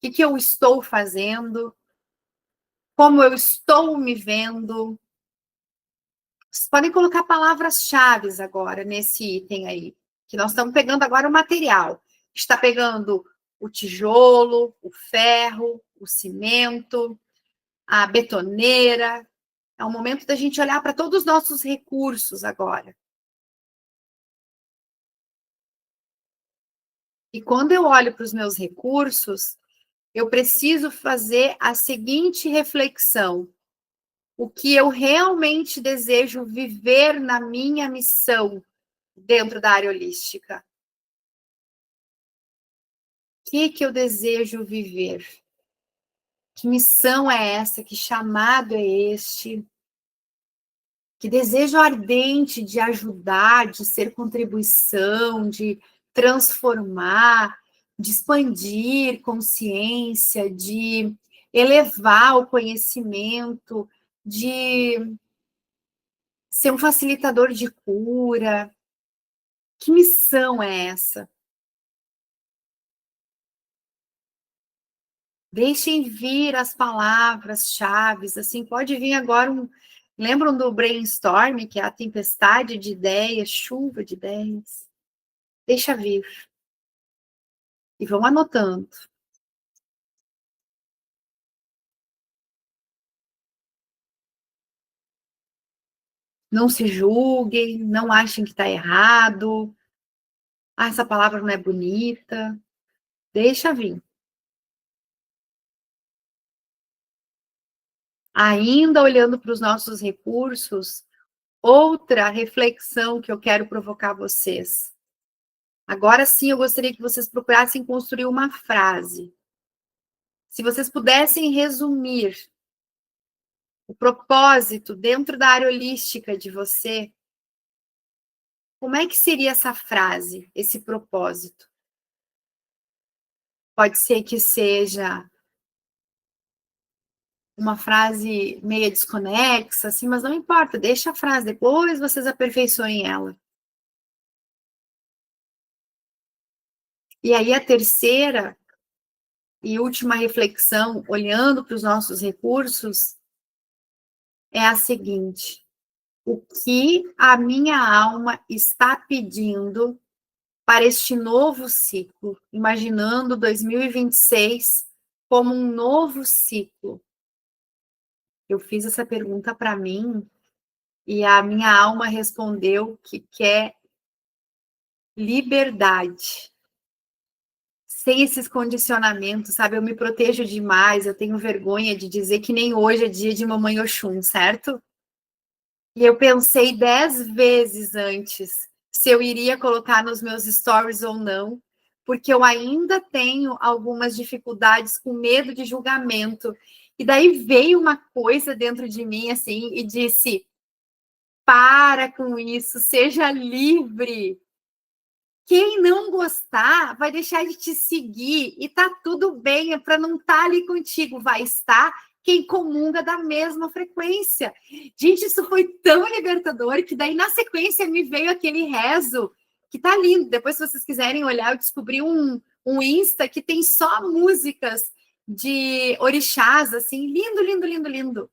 O que eu estou fazendo? Como eu estou me vendo? Vocês podem colocar palavras-chave agora nesse item aí, que nós estamos pegando agora o material. Está pegando o tijolo, o ferro, o cimento, a betoneira. É o momento da gente olhar para todos os nossos recursos agora. E quando eu olho para os meus recursos, eu preciso fazer a seguinte reflexão: o que eu realmente desejo viver na minha missão dentro da área holística? O que eu desejo viver? Que missão é essa? Que chamado é este? Que desejo ardente de ajudar, de ser contribuição, de transformar, de expandir consciência, de elevar o conhecimento, de ser um facilitador de cura. Que missão é essa? Deixem vir as palavras-chave, assim, pode vir agora Lembram do brainstorm, que é a tempestade de ideias, chuva de ideias? Deixa vir. E vão anotando. Não se julguem, não achem que está errado. Ah, essa palavra não é bonita. Deixa vir. Ainda olhando para os nossos recursos, outra reflexão que eu quero provocar vocês. Agora sim, eu gostaria que vocês procurassem construir uma frase. Se vocês pudessem resumir o propósito dentro da área holística de você, como é que seria essa frase, esse propósito? Pode ser que seja uma frase meio desconexa, assim, mas não importa, deixa a frase, depois vocês aperfeiçoem ela. E aí a terceira e última reflexão, olhando para os nossos recursos, é a seguinte: o que a minha alma está pedindo para este novo ciclo, imaginando 2026 como um novo ciclo? Eu fiz essa pergunta para mim e a minha alma respondeu que quer liberdade. Sem esses condicionamentos, sabe? Eu me protejo demais, eu tenho vergonha de dizer que nem hoje é dia de Mamãe Oxum, certo? E eu pensei 10 vezes antes se eu iria colocar nos meus stories ou não, porque eu ainda tenho algumas dificuldades com medo de julgamento. E daí veio uma coisa dentro de mim, assim, e disse: para com isso, seja livre. Quem não gostar vai deixar de te seguir e tá tudo bem, é para não estar ali contigo, vai estar quem comunga da mesma frequência. Gente, isso foi tão libertador que daí na sequência me veio aquele rezo que tá lindo. Depois, se vocês quiserem olhar, eu descobri um Insta que tem só músicas de orixás, assim, lindo, lindo, lindo, lindo.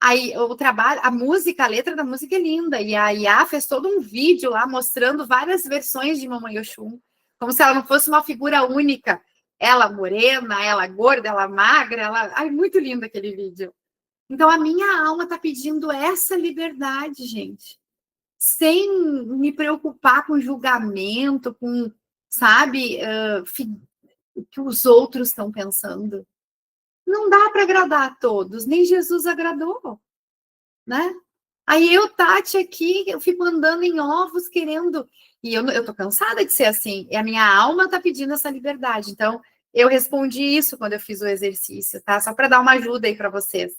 Aí o trabalho, a música, a letra da música é linda. E a Iá fez todo um vídeo lá mostrando várias versões de Mamãe Oxum, como se ela não fosse uma figura única. Ela morena, ela gorda, ela magra, ela. Ai, muito lindo aquele vídeo. Então a minha alma está pedindo essa liberdade, gente. Sem me preocupar com julgamento, com, sabe, o que os outros estão pensando. Não dá para agradar a todos, nem Jesus agradou, né? Aí eu, Tati, aqui, eu fico andando em ovos querendo. E eu tô cansada de ser assim. E a minha alma tá pedindo essa liberdade. Então, eu respondi isso quando eu fiz o exercício, tá? Só para dar uma ajuda aí para vocês.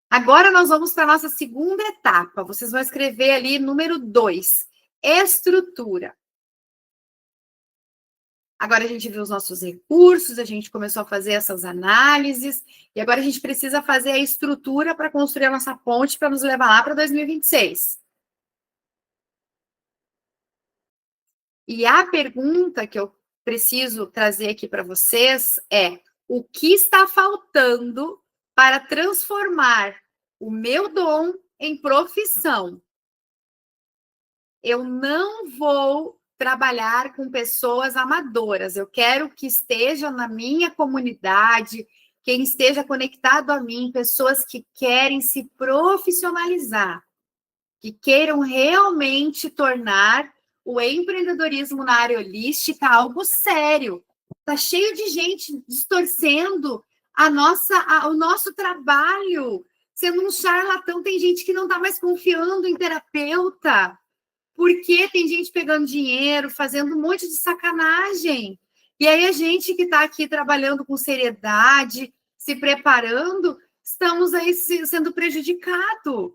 Agora nós vamos para a nossa segunda etapa. Vocês vão escrever ali número 2, estrutura. Agora a gente viu os nossos recursos, a gente começou a fazer essas análises, e agora a gente precisa fazer a estrutura para construir a nossa ponte para nos levar lá para 2026. E a pergunta que eu preciso trazer aqui para vocês é: o que está faltando para transformar o meu dom em profissão? Eu não vou trabalhar com pessoas amadoras. Eu quero que estejam na minha comunidade, quem esteja conectado a mim, pessoas que querem se profissionalizar, que queiram realmente tornar o empreendedorismo na área holística algo sério. Está cheio de gente distorcendo o nosso trabalho, sendo um charlatão. Tem gente que não está mais confiando em terapeuta, porque tem gente pegando dinheiro, fazendo um monte de sacanagem. E aí a gente que está aqui trabalhando com seriedade, se preparando, estamos aí sendo prejudicados.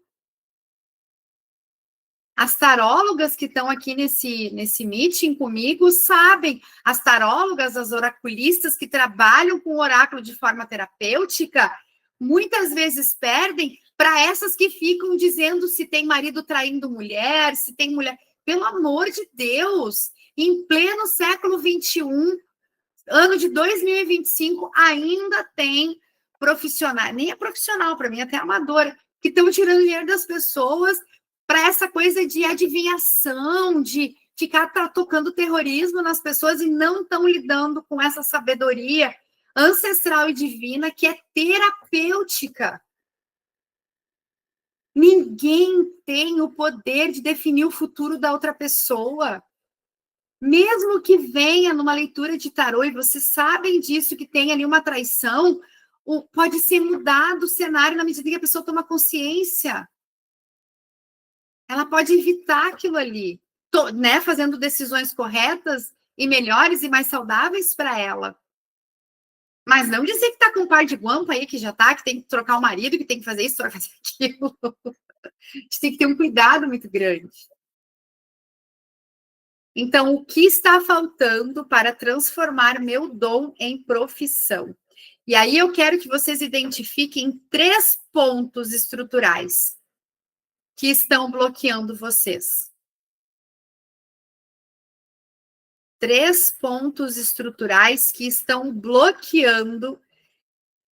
As tarólogas que estão aqui nesse meeting comigo sabem, as tarólogas, as oraculistas que trabalham com o oráculo de forma terapêutica, muitas vezes perdem para essas que ficam dizendo se tem marido traindo mulher, se tem mulher. Pelo amor de Deus, em pleno século XXI, ano de 2025, ainda tem profissional, nem é profissional, para mim, até amadora, que estão tirando dinheiro das pessoas para essa coisa de adivinhação, de ficar tocando terrorismo nas pessoas e não estão lidando com essa sabedoria ancestral e divina que é terapêutica. Ninguém tem o poder de definir o futuro da outra pessoa. Mesmo que venha numa leitura de tarô, e vocês sabem disso, que tem ali uma traição, pode ser mudado o cenário na medida que a pessoa toma consciência. Ela pode evitar aquilo ali, né, fazendo decisões corretas e melhores e mais saudáveis para ela. Mas não dizer que tá com um par de guampa aí, que já tá, que tem que trocar o marido, que tem que fazer isso, fazer aquilo. A gente tem que ter um cuidado muito grande. Então, o que está faltando para transformar meu dom em profissão? E aí eu quero que vocês identifiquem 3 pontos estruturais que estão bloqueando vocês. 3 pontos estruturais que estão bloqueando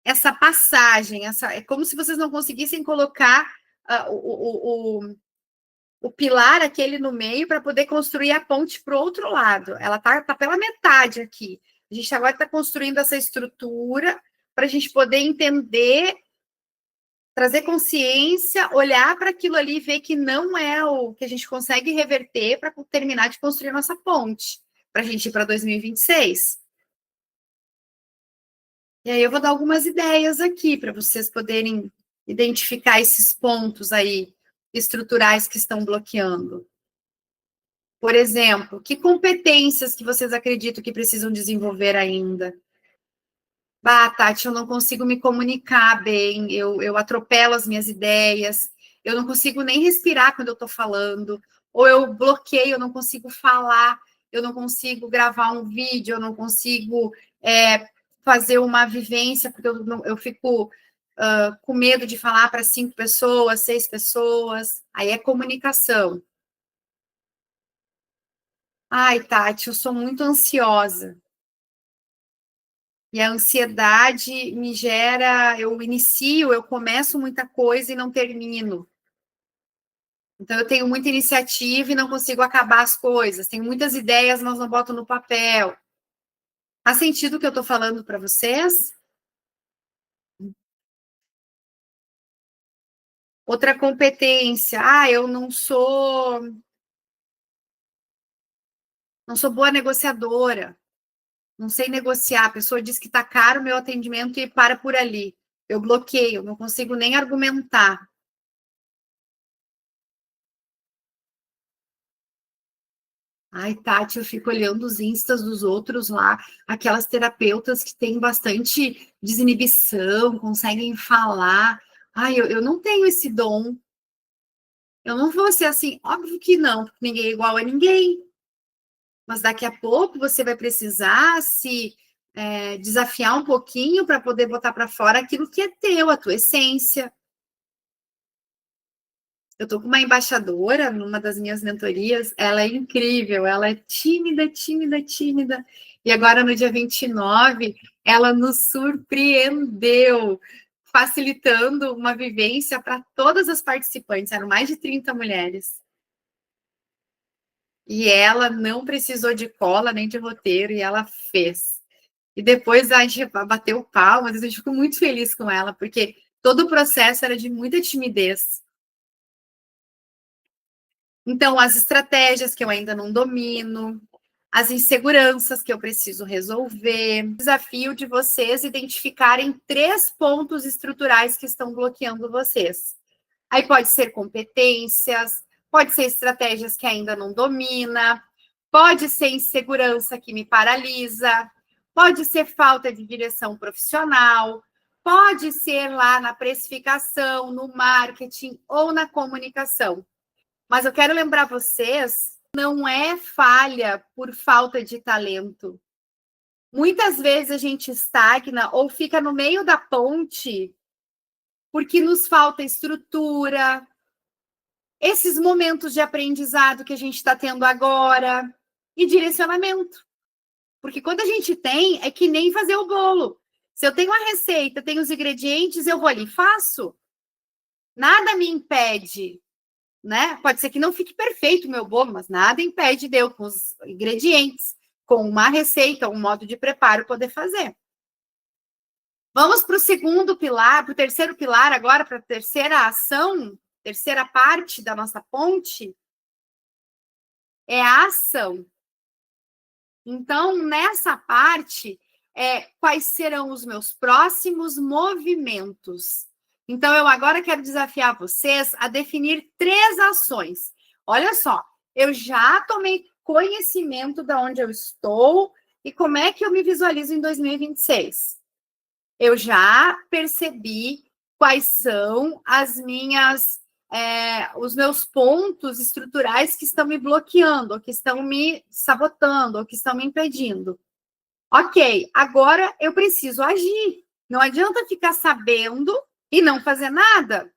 essa passagem. É como se vocês não conseguissem colocar o pilar aquele no meio para poder construir a ponte para o outro lado. Ela tá pela metade aqui. A gente agora está construindo essa estrutura para a gente poder entender, trazer consciência, olhar para aquilo ali e ver que não é o que a gente consegue reverter para terminar de construir a nossa ponte, para a gente ir para 2026. E aí eu vou dar algumas ideias aqui para vocês poderem identificar esses pontos aí estruturais que estão bloqueando. Por exemplo, que competências que vocês acreditam que precisam desenvolver ainda? Tati, eu não consigo me comunicar bem, eu atropelo as minhas ideias, eu não consigo nem respirar quando eu estou falando, ou eu bloqueio, eu não consigo falar, eu não consigo gravar um vídeo, eu não consigo fazer uma vivência, porque eu fico com medo de falar para 5 pessoas, 6 pessoas, aí é comunicação. Ai, Tati, eu sou muito ansiosa. E a ansiedade me gera, eu começo muita coisa e não termino. Então, eu tenho muita iniciativa e não consigo acabar as coisas. Tenho muitas ideias, mas não boto no papel. Faz sentido o que eu estou falando para vocês? Outra competência. Eu não sou boa negociadora. Não sei negociar. A pessoa diz que está caro o meu atendimento e para por ali. Eu bloqueio, não consigo nem argumentar. Ai, Tati, eu fico olhando os instas dos outros lá, aquelas terapeutas que têm bastante desinibição, conseguem falar. Ai, eu não tenho esse dom. Eu não vou ser assim, óbvio que não, porque ninguém é igual a ninguém. Mas daqui a pouco você vai precisar se desafiar um pouquinho para poder botar para fora aquilo que é teu, a tua essência. Eu estou com uma embaixadora numa das minhas mentorias, ela é incrível, ela é tímida, tímida, tímida. E agora, no dia 29, ela nos surpreendeu, facilitando uma vivência para todas as participantes, eram mais de 30 mulheres. E ela não precisou de cola nem de roteiro, e ela fez. E depois a gente bateu palmas, eu fico muito feliz com ela, porque todo o processo era de muita timidez. Então, as estratégias que eu ainda não domino, as inseguranças que eu preciso resolver. O desafio de vocês identificarem 3 pontos estruturais que estão bloqueando vocês. Aí pode ser competências, pode ser estratégias que ainda não domina, pode ser insegurança que me paralisa, pode ser falta de direção profissional, pode ser lá na precificação, no marketing ou na comunicação. Mas eu quero lembrar vocês, não é falha por falta de talento. Muitas vezes a gente estagna ou fica no meio da ponte porque nos falta estrutura, esses momentos de aprendizado que a gente está tendo agora e direcionamento. Porque quando a gente tem, é que nem fazer o bolo. Se eu tenho a receita, tenho os ingredientes, eu vou ali e faço. Nada me impede, né? Pode ser que não fique perfeito o meu bolo, mas nada impede de eu, com os ingredientes, com uma receita, um modo de preparo, poder fazer. Vamos para o segundo pilar, para o terceiro pilar agora, para a terceira ação, terceira parte da nossa ponte, é a ação. Então, nessa parte, quais serão os meus próximos movimentos? Então, eu agora quero desafiar vocês a definir 3 ações. Olha só, eu já tomei conhecimento de onde eu estou e como é que eu me visualizo em 2026. Eu já percebi quais são os meus pontos estruturais que estão me bloqueando, ou que estão me sabotando, ou que estão me impedindo. Ok, agora eu preciso agir. Não adianta ficar sabendo e não fazer nada,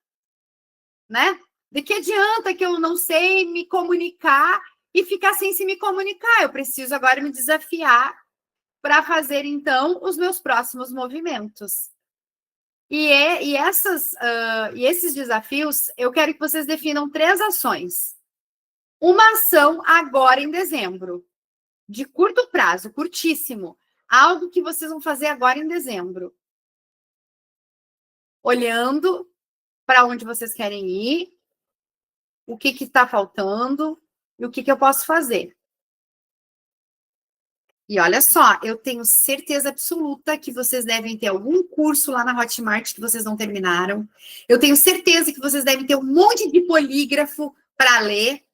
né? De que adianta que eu não sei me comunicar e ficar sem se me comunicar? Eu preciso agora me desafiar para fazer, então, os meus próximos movimentos. E esses desafios, eu quero que vocês definam 3 ações. Uma ação agora em dezembro, de curto prazo, curtíssimo. Algo que vocês vão fazer agora em dezembro. Olhando para onde vocês querem ir, o que está faltando e o que eu posso fazer. E olha só, eu tenho certeza absoluta que vocês devem ter algum curso lá na Hotmart que vocês não terminaram. Eu tenho certeza que vocês devem ter um monte de polígrafo para ler.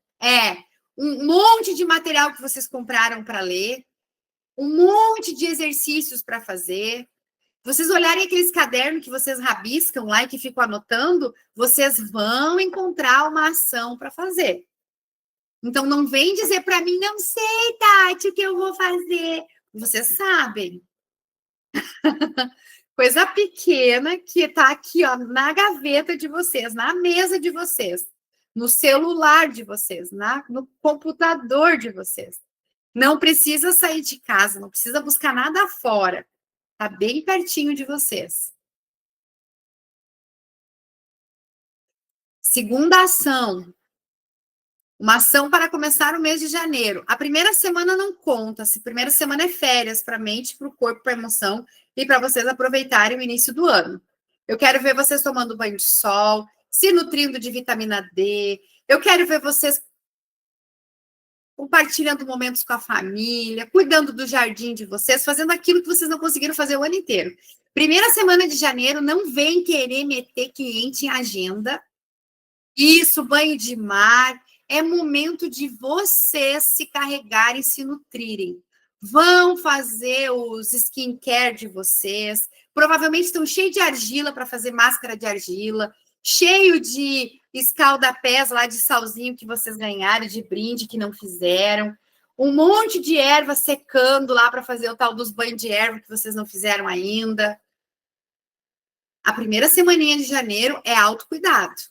Um monte de material que vocês compraram para ler. Um monte de exercícios para fazer. Vocês olharem aqueles cadernos que vocês rabiscam lá e que ficam anotando, vocês vão encontrar uma ação para fazer. Então, não vem dizer para mim, não sei, Tati, o que eu vou fazer. Vocês sabem. Coisa pequena que está aqui, ó, na gaveta de vocês, na mesa de vocês, no celular de vocês, no computador de vocês. Não precisa sair de casa, não precisa buscar nada fora. Está bem pertinho de vocês. Segunda ação. Uma ação para começar o mês de janeiro. A primeira semana não conta. A primeira semana é férias para a mente, para o corpo, para a emoção e para vocês aproveitarem o início do ano. Eu quero ver vocês tomando banho de sol, se nutrindo de vitamina D. Eu quero ver vocês compartilhando momentos com a família, cuidando do jardim de vocês, fazendo aquilo que vocês não conseguiram fazer o ano inteiro. Primeira semana de janeiro, não vem querer meter cliente em agenda. Isso, banho de mar. É momento de vocês se carregarem, se nutrirem. Vão fazer os skincare de vocês. Provavelmente estão cheios de argila para fazer máscara de argila. Cheio de escalda-pés lá de salzinho que vocês ganharam, de brinde que não fizeram. Um monte de erva secando lá para fazer o tal dos banhos de erva que vocês não fizeram ainda. A primeira semaninha de janeiro é autocuidado.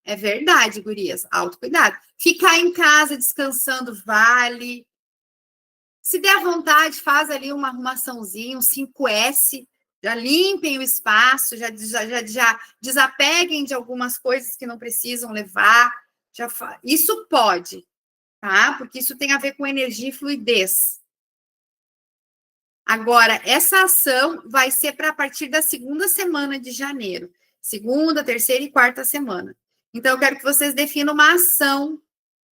É verdade, gurias. Autocuidado. Ficar em casa descansando vale. Se der vontade, faz ali uma arrumaçãozinha, um 5S. Já limpem o espaço, já desapeguem de algumas coisas que não precisam levar. Isso pode, tá? Porque isso tem a ver com energia e fluidez. Agora, essa ação vai ser para a partir da segunda semana de janeiro. Segunda, terceira e quarta semana. Então, eu quero que vocês definam uma ação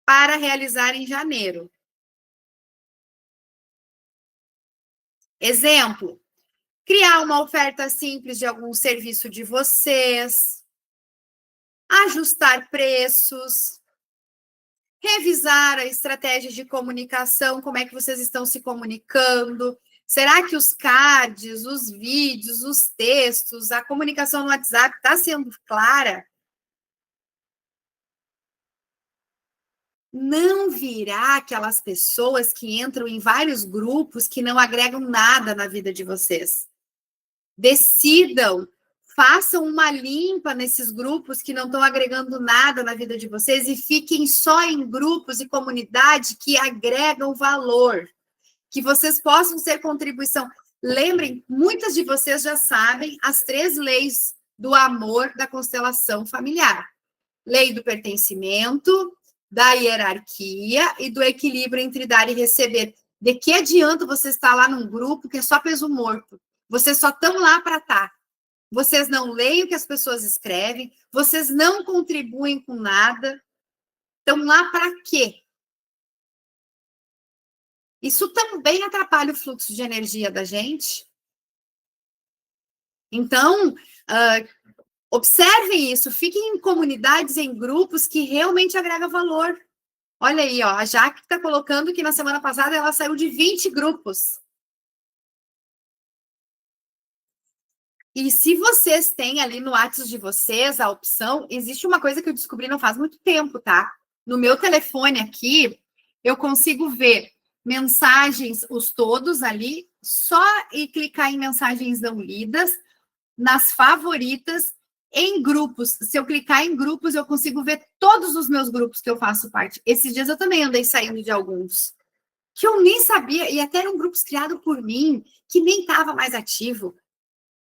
para realizar em janeiro. Exemplo, criar uma oferta simples de algum serviço de vocês, ajustar preços, revisar a estratégia de comunicação, como é que vocês estão se comunicando. Será que os cards, os vídeos, os textos, a comunicação no WhatsApp está sendo clara? Não virá aquelas pessoas que entram em vários grupos que não agregam nada na vida de vocês. Decidam, façam uma limpa nesses grupos que não estão agregando nada na vida de vocês e fiquem só em grupos e comunidade que agregam valor, que vocês possam ser contribuição. Lembrem, muitas de vocês já sabem as 3 leis do amor da constelação familiar. Lei do pertencimento, da hierarquia e do equilíbrio entre dar e receber. De que adianta você estar lá num grupo que é só peso morto? Vocês só estão lá para estar. Vocês não leem o que as pessoas escrevem, vocês não contribuem com nada. Estão lá para quê? Isso também atrapalha o fluxo de energia da gente. Então, observem isso, fiquem em comunidades, em grupos que realmente agregam valor. Olha aí, ó, a Jaque está colocando que na semana passada ela saiu de 20 grupos. E se vocês têm ali no WhatsApp de vocês a opção, existe uma coisa que eu descobri não faz muito tempo, tá? No meu telefone aqui, eu consigo ver mensagens, os todos ali, só e clicar em mensagens não lidas, nas favoritas, em grupos. Se eu clicar em grupos, eu consigo ver todos os meus grupos que eu faço parte. Esses dias eu também andei saindo de alguns, que eu nem sabia, e até eram grupos criados por mim, que nem estava mais ativo.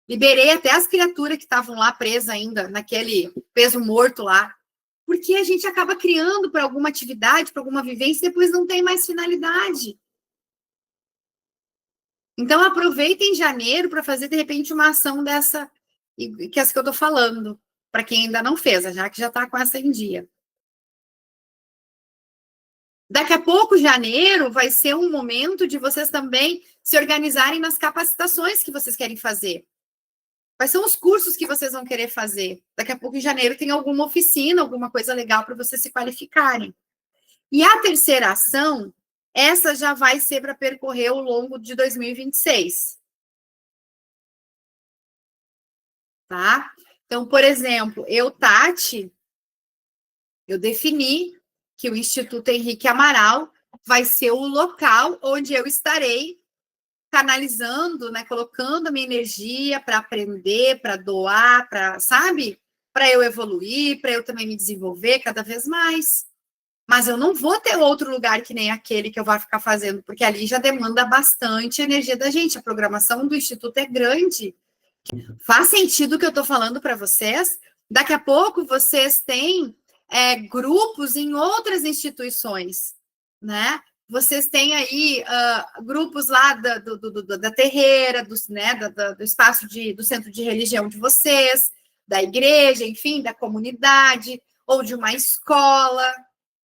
Liberei até as criaturas que estavam lá presas ainda, naquele peso morto lá, porque a gente acaba criando para alguma atividade, para alguma vivência, e depois não tem mais finalidade. Então, aproveitem janeiro para fazer, de repente, uma ação dessa, que é essa que eu estou falando, para quem ainda não fez, já que já está com essa em dia. Daqui a pouco, janeiro, vai ser um momento de vocês também se organizarem nas capacitações que vocês querem fazer. Quais são os cursos que vocês vão querer fazer? Daqui a pouco, em janeiro, tem alguma oficina, alguma coisa legal para vocês se qualificarem. E a terceira ação, essa já vai ser para percorrer ao longo de 2026. Tá? Então, por exemplo, eu, Tati, eu defini que o Instituto Henrique Amaral vai ser o local onde eu estarei canalizando, né, colocando a minha energia para aprender, para doar, para, sabe? Para eu evoluir, para eu também me desenvolver cada vez mais. Mas eu não vou ter outro lugar que nem aquele que eu vou ficar fazendo, porque ali já demanda bastante energia da gente. A programação do Instituto é grande. Faz sentido o que eu estou falando para vocês? Daqui a pouco vocês têm grupos em outras instituições, né? Vocês têm aí grupos lá da terreira, do espaço do centro de religião de vocês, da igreja, enfim, da comunidade, ou de uma escola,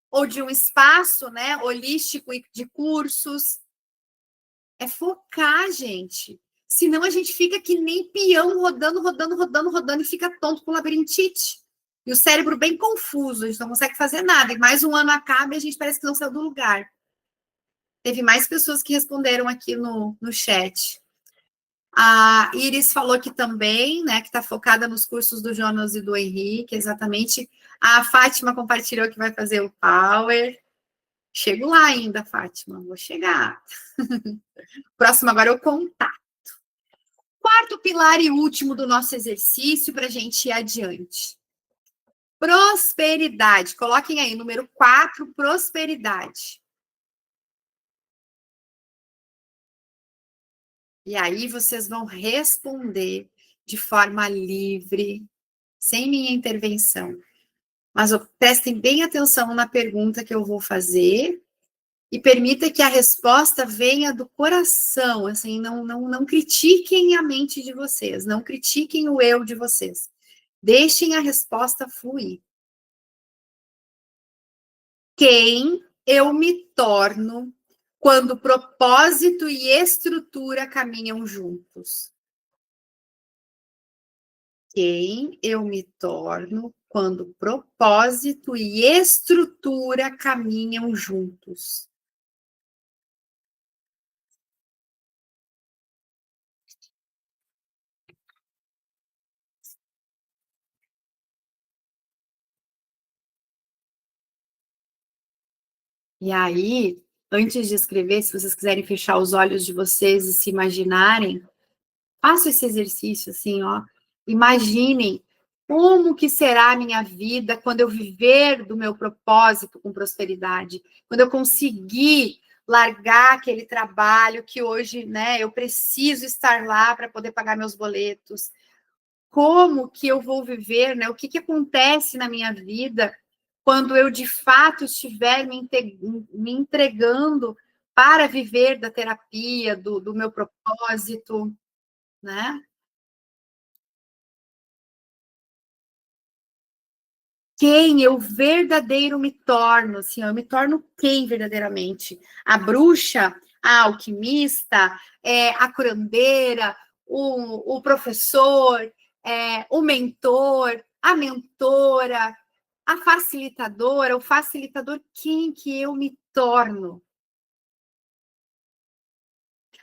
ou de um espaço, né, holístico e de cursos. É focar, gente. Senão a gente fica que nem peão rodando e fica tonto com labirintite. E o cérebro bem confuso, a gente não consegue fazer nada. E mais um ano acaba e a gente parece que não saiu do lugar. Teve mais pessoas que responderam aqui no chat. A Iris falou que também, né, que está focada nos cursos do Jonas e do Henrique, exatamente. A Fátima compartilhou que vai fazer o Power. Chego lá ainda, Fátima, vou chegar. Próximo agora é o contato. Quarto pilar e último do nosso exercício para a gente ir adiante. Prosperidade. Coloquem aí, número 4, prosperidade. E aí vocês vão responder de forma livre, sem minha intervenção. Mas prestem bem atenção na pergunta que eu vou fazer e permita que a resposta venha do coração, assim, não critiquem a mente de vocês, não critiquem o eu de vocês. Deixem a resposta fluir. Quem eu me torno quando propósito e estrutura caminham juntos? Quem eu me torno quando propósito e estrutura caminham juntos? E aí, antes de escrever, se vocês quiserem fechar os olhos de vocês e se imaginarem, façam esse exercício assim, ó. Imaginem como que será a minha vida quando eu viver do meu propósito com prosperidade, quando eu conseguir largar aquele trabalho que hoje, né, eu preciso estar lá para poder pagar meus boletos. Como que eu vou viver, né? O que acontece na minha vida quando eu de fato estiver me entregando para viver da terapia, do meu propósito, né? Quem eu verdadeiro me torno, assim, eu me torno quem verdadeiramente? A bruxa, a alquimista, a curandeira, o professor, o mentor, a mentora, a facilitadora, o facilitador, quem que eu me torno?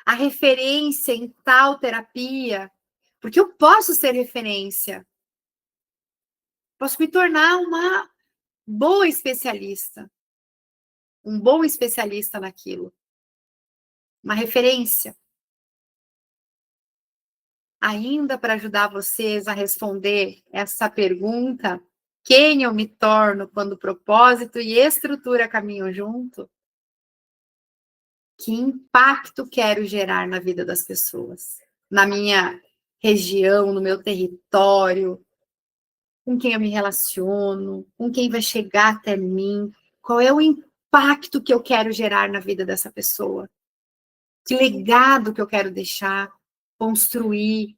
A referência em tal terapia, porque eu posso ser referência, posso me tornar uma boa especialista, um bom especialista naquilo, uma referência. Ainda para ajudar vocês a responder essa pergunta, quem eu me torno quando propósito e estrutura caminham junto? Que impacto quero gerar na vida das pessoas? Na minha região, no meu território, com quem eu me relaciono, com quem vai chegar até mim? Qual é o impacto que eu quero gerar na vida dessa pessoa? Que legado que eu quero deixar, construir?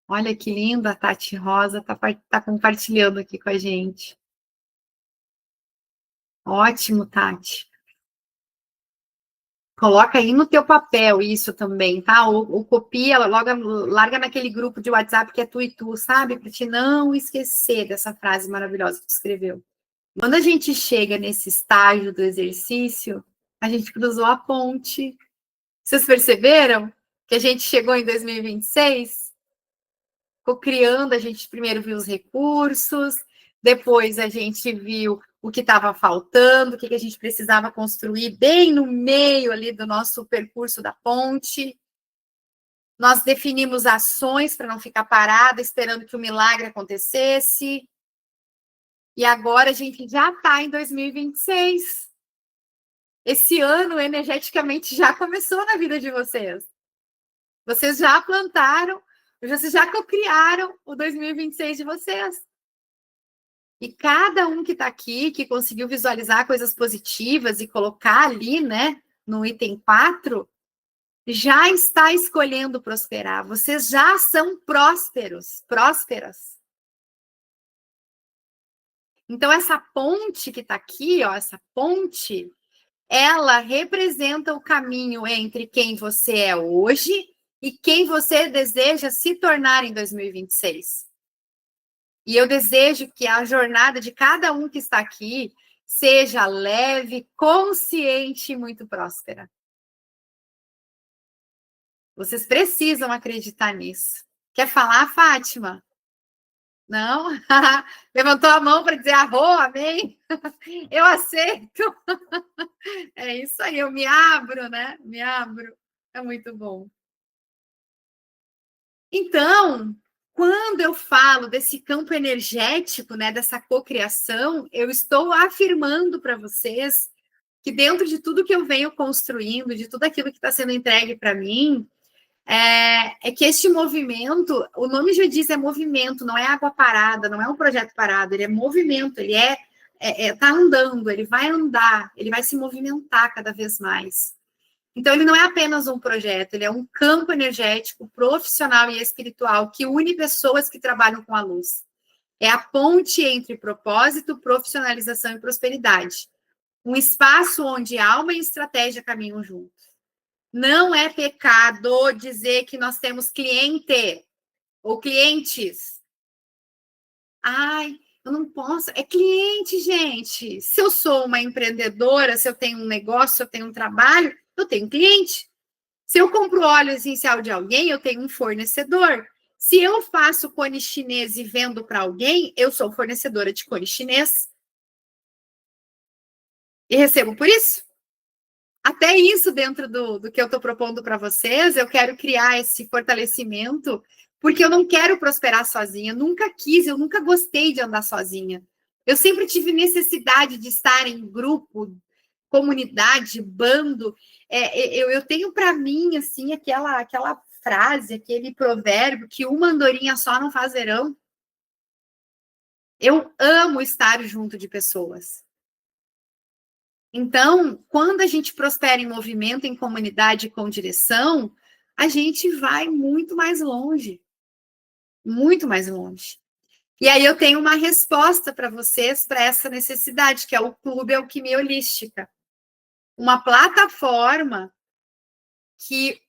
Olha que linda, a Tati Rosa tá compartilhando aqui com a gente. Ótimo, Tati. Coloca aí no teu papel isso também, tá? Ou copia, larga naquele grupo de WhatsApp que é tu e tu, sabe? Para te não esquecer dessa frase maravilhosa que tu escreveu. Quando a gente chega nesse estágio do exercício, a gente cruzou a ponte. Vocês perceberam que a gente chegou em 2026? Criando, a gente primeiro viu os recursos, depois a gente viu o que estava faltando, o que a gente precisava construir bem no meio ali do nosso percurso da ponte. Nós definimos ações para não ficar parada, esperando que o milagre acontecesse. E agora a gente já está em 2026. Esse ano, energeticamente, já começou na vida de vocês. Vocês já plantaram, vocês já cocriaram o 2026 de vocês. E cada um que está aqui, que conseguiu visualizar coisas positivas e colocar ali, né, no item 4, já está escolhendo prosperar. Vocês já são prósperos, prósperas. Então, essa ponte que está aqui, ó, essa ponte, ela representa o caminho entre quem você é hoje e quem você deseja se tornar em 2026. E eu desejo que a jornada de cada um que está aqui seja leve, consciente e muito próspera. Vocês precisam acreditar nisso. Quer falar, Fátima? Não? Levantou a mão para dizer arro, amém? Eu aceito. É isso aí, eu me abro, né? Me abro. É muito bom. Então, quando eu falo desse campo energético, né, dessa cocriação, eu estou afirmando para vocês que dentro de tudo que eu venho construindo, de tudo aquilo que está sendo entregue para mim, é que este movimento, o nome já diz, é movimento, não é água parada, não é um projeto parado, ele é movimento, ele tá andando, ele vai andar, ele vai se movimentar cada vez mais. Então, ele não é apenas um projeto, ele é um campo energético, profissional e espiritual que une pessoas que trabalham com a luz. É a ponte entre propósito, profissionalização e prosperidade. Um espaço onde alma e estratégia caminham juntos. Não é pecado dizer que nós temos cliente ou clientes. Ai, eu não posso. É cliente, gente. Se eu sou uma empreendedora, se eu tenho um negócio, se eu tenho um trabalho, eu tenho cliente. Se eu compro óleo essencial de alguém, eu tenho um fornecedor. Se eu faço cone chinês e vendo para alguém, eu sou fornecedora de cone chinês. E recebo por isso. Até isso dentro do que eu estou propondo para vocês, eu quero criar esse fortalecimento Porque eu não quero prosperar sozinha, nunca quis, eu nunca gostei de andar sozinha. Eu sempre tive necessidade de estar em grupo, comunidade, bando. Eu tenho para mim, assim, aquela frase, aquele provérbio que uma andorinha só não faz verão. Eu amo estar junto de pessoas. Então, quando a gente prospera em movimento, em comunidade, com direção, a gente vai muito mais longe. Muito mais longe. E aí eu tenho uma resposta para vocês para essa necessidade, que é o Clube Alquimia Holística. Uma plataforma que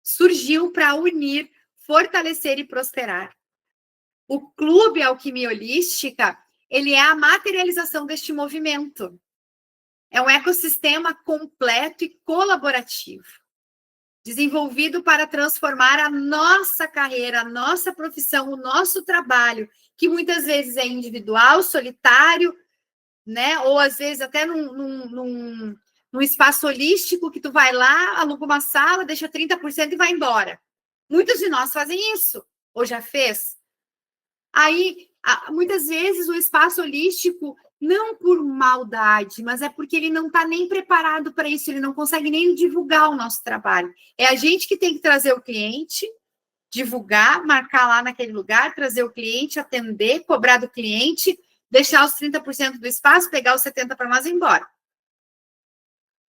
surgiu para unir, fortalecer e prosperar. O Clube Alquimia Holística, ele é a materialização deste movimento. É um ecossistema completo e colaborativo, desenvolvido para transformar a nossa carreira, a nossa profissão, o nosso trabalho, que muitas vezes é individual, solitário, né? Ou às vezes até num espaço holístico que tu vai lá, aluga uma sala, deixa 30% e vai embora. Muitos de nós fazem isso, ou já fez. Aí, muitas vezes, o espaço holístico, não por maldade, mas é porque ele não está nem preparado para isso, ele não consegue nem divulgar o nosso trabalho. É a gente que tem que trazer o cliente, divulgar, marcar lá naquele lugar, trazer o cliente, atender, cobrar do cliente, deixar os 30% do espaço, pegar os 70% para nós e ir embora.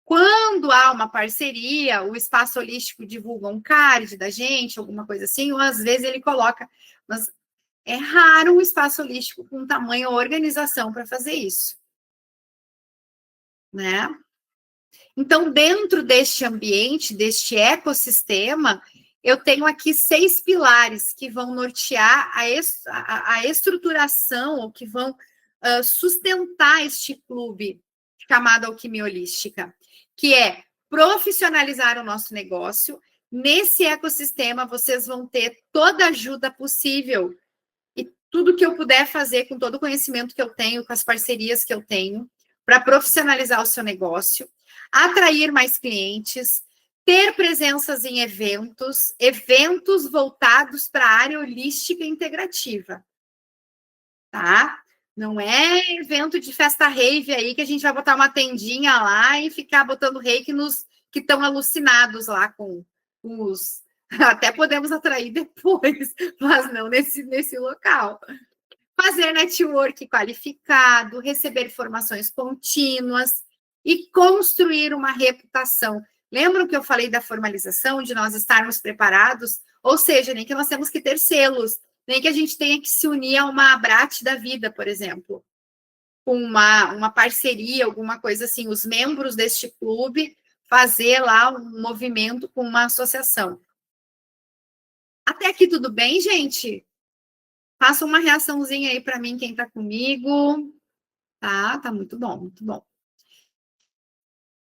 Quando há uma parceria, o espaço holístico divulga um card da gente, alguma coisa assim, ou às vezes ele coloca, mas é raro um espaço holístico com tamanho ou organização para fazer isso, né? Então, dentro deste ambiente, deste ecossistema, eu tenho aqui 6 pilares que vão nortear a estruturação, ou que vão sustentar este clube chamado Alquimia Holística, que é profissionalizar o nosso negócio. Nesse ecossistema, vocês vão ter toda a ajuda possível e tudo que eu puder fazer com todo o conhecimento que eu tenho, com as parcerias que eu tenho, para profissionalizar o seu negócio, atrair mais clientes, ter presenças em eventos voltados para a área holística integrativa, tá? Não é evento de festa rave aí que a gente vai botar uma tendinha lá e ficar botando reiki nos que estão alucinados lá com os... Até podemos atrair depois, mas não nesse local. Fazer network qualificado, receber formações contínuas e construir uma reputação. Lembram que eu falei da formalização, de nós estarmos preparados? Ou seja, nem que nós temos que ter selos, nem que a gente tenha que se unir a uma Abrate da vida, por exemplo, com uma parceria, alguma coisa assim, os membros deste clube fazer lá um movimento com uma associação. Até aqui tudo bem, gente? Faça uma reaçãozinha aí para mim, quem está comigo. Tá muito bom, muito bom.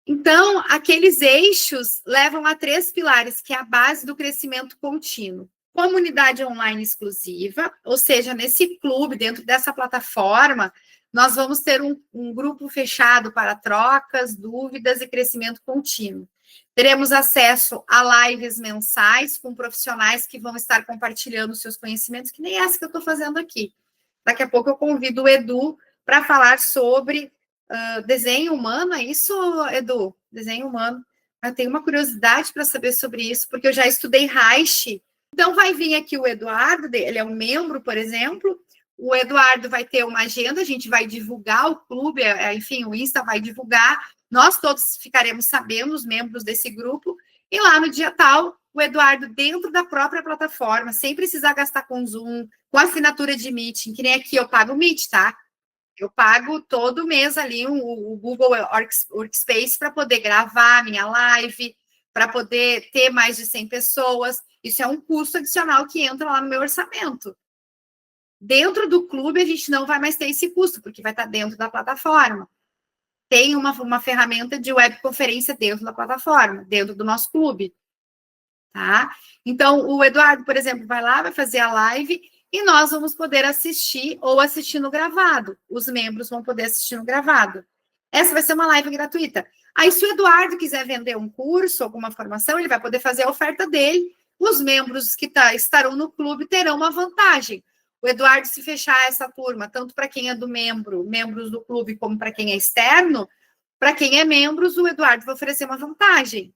Então, aqueles eixos levam a 3 pilares, que é a base do crescimento contínuo. Comunidade online exclusiva, ou seja, nesse clube, dentro dessa plataforma, nós vamos ter um grupo fechado para trocas, dúvidas e crescimento contínuo. Teremos acesso a lives mensais com profissionais que vão estar compartilhando seus conhecimentos, que nem essa que eu estou fazendo aqui. Daqui a pouco eu convido o Edu para falar sobre desenho humano, é isso, Edu? Desenho humano. Eu tenho uma curiosidade para saber sobre isso, porque eu já estudei Reich. Então, vai vir aqui o Eduardo, ele é um membro, por exemplo. O Eduardo vai ter uma agenda, a gente vai divulgar o clube, enfim, o Insta vai divulgar. Nós todos ficaremos sabendo, os membros desse grupo. E lá no dia tal, o Eduardo, dentro da própria plataforma, sem precisar gastar com Zoom, com assinatura de meeting, que nem aqui eu pago o Meet, tá? Eu pago todo mês ali o Google Workspace para poder gravar minha live, para poder ter mais de 100 pessoas. Isso é um custo adicional que entra lá no meu orçamento. Dentro do clube, a gente não vai mais ter esse custo, porque vai estar dentro da plataforma. Tem uma ferramenta de webconferência dentro da plataforma, dentro do nosso clube. Tá? Então, o Eduardo, por exemplo, vai lá, vai fazer a live e nós vamos poder assistir ou assistir no gravado. Os membros vão poder assistir no gravado. Essa vai ser uma live gratuita. Aí, se o Eduardo quiser vender um curso, alguma formação, ele vai poder fazer a oferta dele os membros que estarão no clube terão uma vantagem. O Eduardo, se fechar essa turma, tanto para quem é membros do clube, como para quem é externo, para quem é membros, o Eduardo vai oferecer uma vantagem.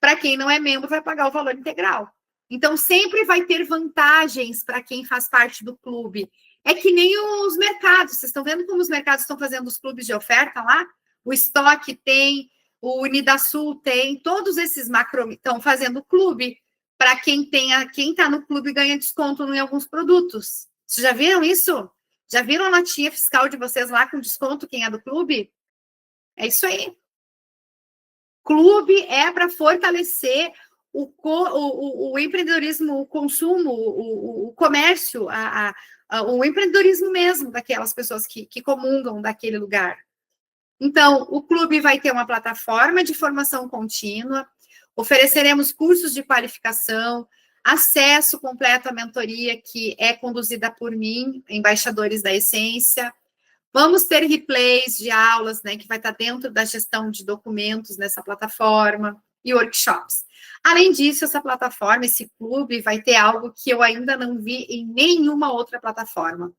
Para quem não é membro, vai pagar o valor integral. Então, sempre vai ter vantagens para quem faz parte do clube. É que nem os mercados. Vocês estão vendo como os mercados estão fazendo os clubes de oferta lá? O Estoque tem, o Unidasul tem, todos esses macro estão fazendo clube para quem está no clube ganha desconto em alguns produtos. Vocês já viram isso? Já viram a notinha fiscal de vocês lá com desconto, quem é do clube? É isso aí. Clube é para fortalecer o empreendedorismo, o consumo, o comércio, o empreendedorismo mesmo daquelas pessoas que comungam daquele lugar. Então, o clube vai ter uma plataforma de formação contínua, ofereceremos cursos de qualificação, acesso completo à mentoria, que é conduzida por mim, embaixadores da Essência. Vamos ter replays de aulas, né, que vai estar dentro da gestão de documentos nessa plataforma e workshops. Além disso, essa plataforma, esse clube, vai ter algo que eu ainda não vi em nenhuma outra plataforma.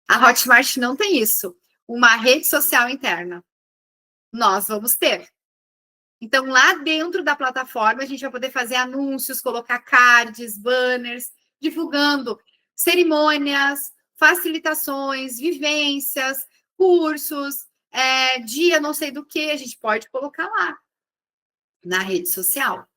A Hotmart não tem isso, uma rede social interna. Nós vamos ter. Então, lá dentro da plataforma, a gente vai poder fazer anúncios, colocar cards, banners, divulgando cerimônias, facilitações, vivências, cursos, dia não sei do que, a gente pode colocar lá na rede social.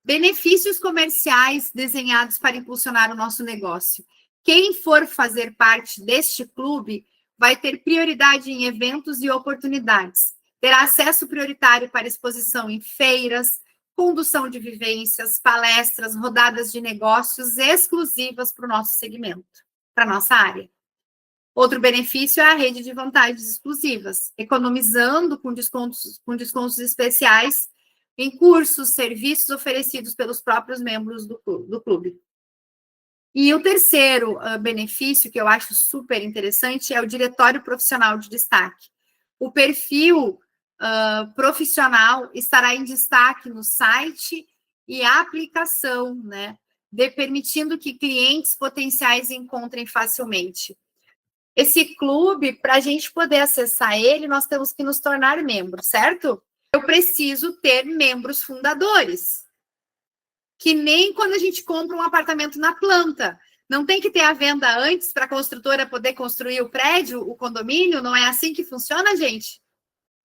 Benefícios comerciais desenhados para impulsionar o nosso negócio. Quem for fazer parte deste clube vai ter prioridade em eventos e oportunidades. Terá acesso prioritário para exposição em feiras, condução de vivências, palestras, rodadas de negócios exclusivas para o nosso segmento, para a nossa área. Outro benefício é a rede de vantagens exclusivas, economizando com descontos especiais em cursos, serviços oferecidos pelos próprios membros do clube. E o terceiro benefício, que eu acho super interessante, é o diretório profissional de destaque. O perfil profissional estará em destaque no site e a aplicação, né? Permitindo que clientes potenciais encontrem facilmente. Esse clube, para a gente poder acessar ele, nós temos que nos tornar membros, certo? Eu preciso ter membros fundadores. Que nem quando a gente compra um apartamento na planta. Não tem que ter a venda antes para a construtora poder construir o prédio, o condomínio? Não é assim que funciona, gente?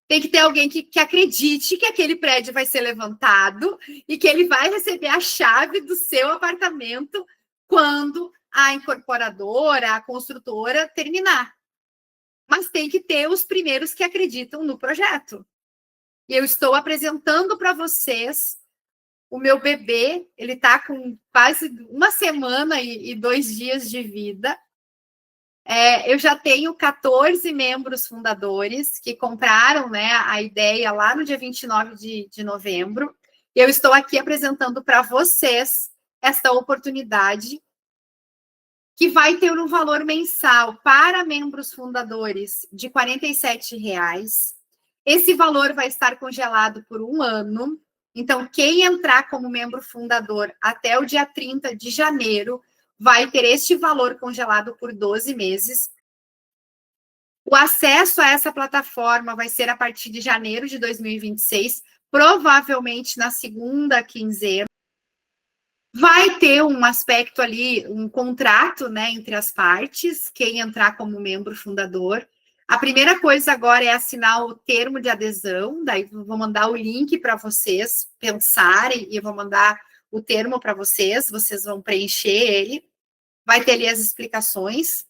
Tem que ter alguém que acredite que aquele prédio vai ser levantado e que ele vai receber a chave do seu apartamento quando a incorporadora, a construtora terminar. Mas tem que ter os primeiros que acreditam no projeto. E eu estou apresentando para vocês o meu bebê, ele está com quase 1 semana e 2 dias de vida. Eu já tenho 14 membros fundadores que compraram, né, a ideia lá no dia 29 de novembro. Eu estou aqui apresentando para vocês esta oportunidade que vai ter um valor mensal para membros fundadores de R$ 47,00. Esse valor vai estar congelado por 1 ano. Então, quem entrar como membro fundador até o dia 30 de janeiro vai ter este valor congelado por 12 meses. O acesso a essa plataforma vai ser a partir de janeiro de 2026, provavelmente na segunda quinzena. Vai ter um aspecto ali, um contrato, né, entre as partes, quem entrar como membro fundador. A primeira coisa agora é assinar o termo de adesão, daí vou mandar o link para vocês pensarem e eu vou mandar o termo para vocês vão preencher ele, vai ter ali as explicações.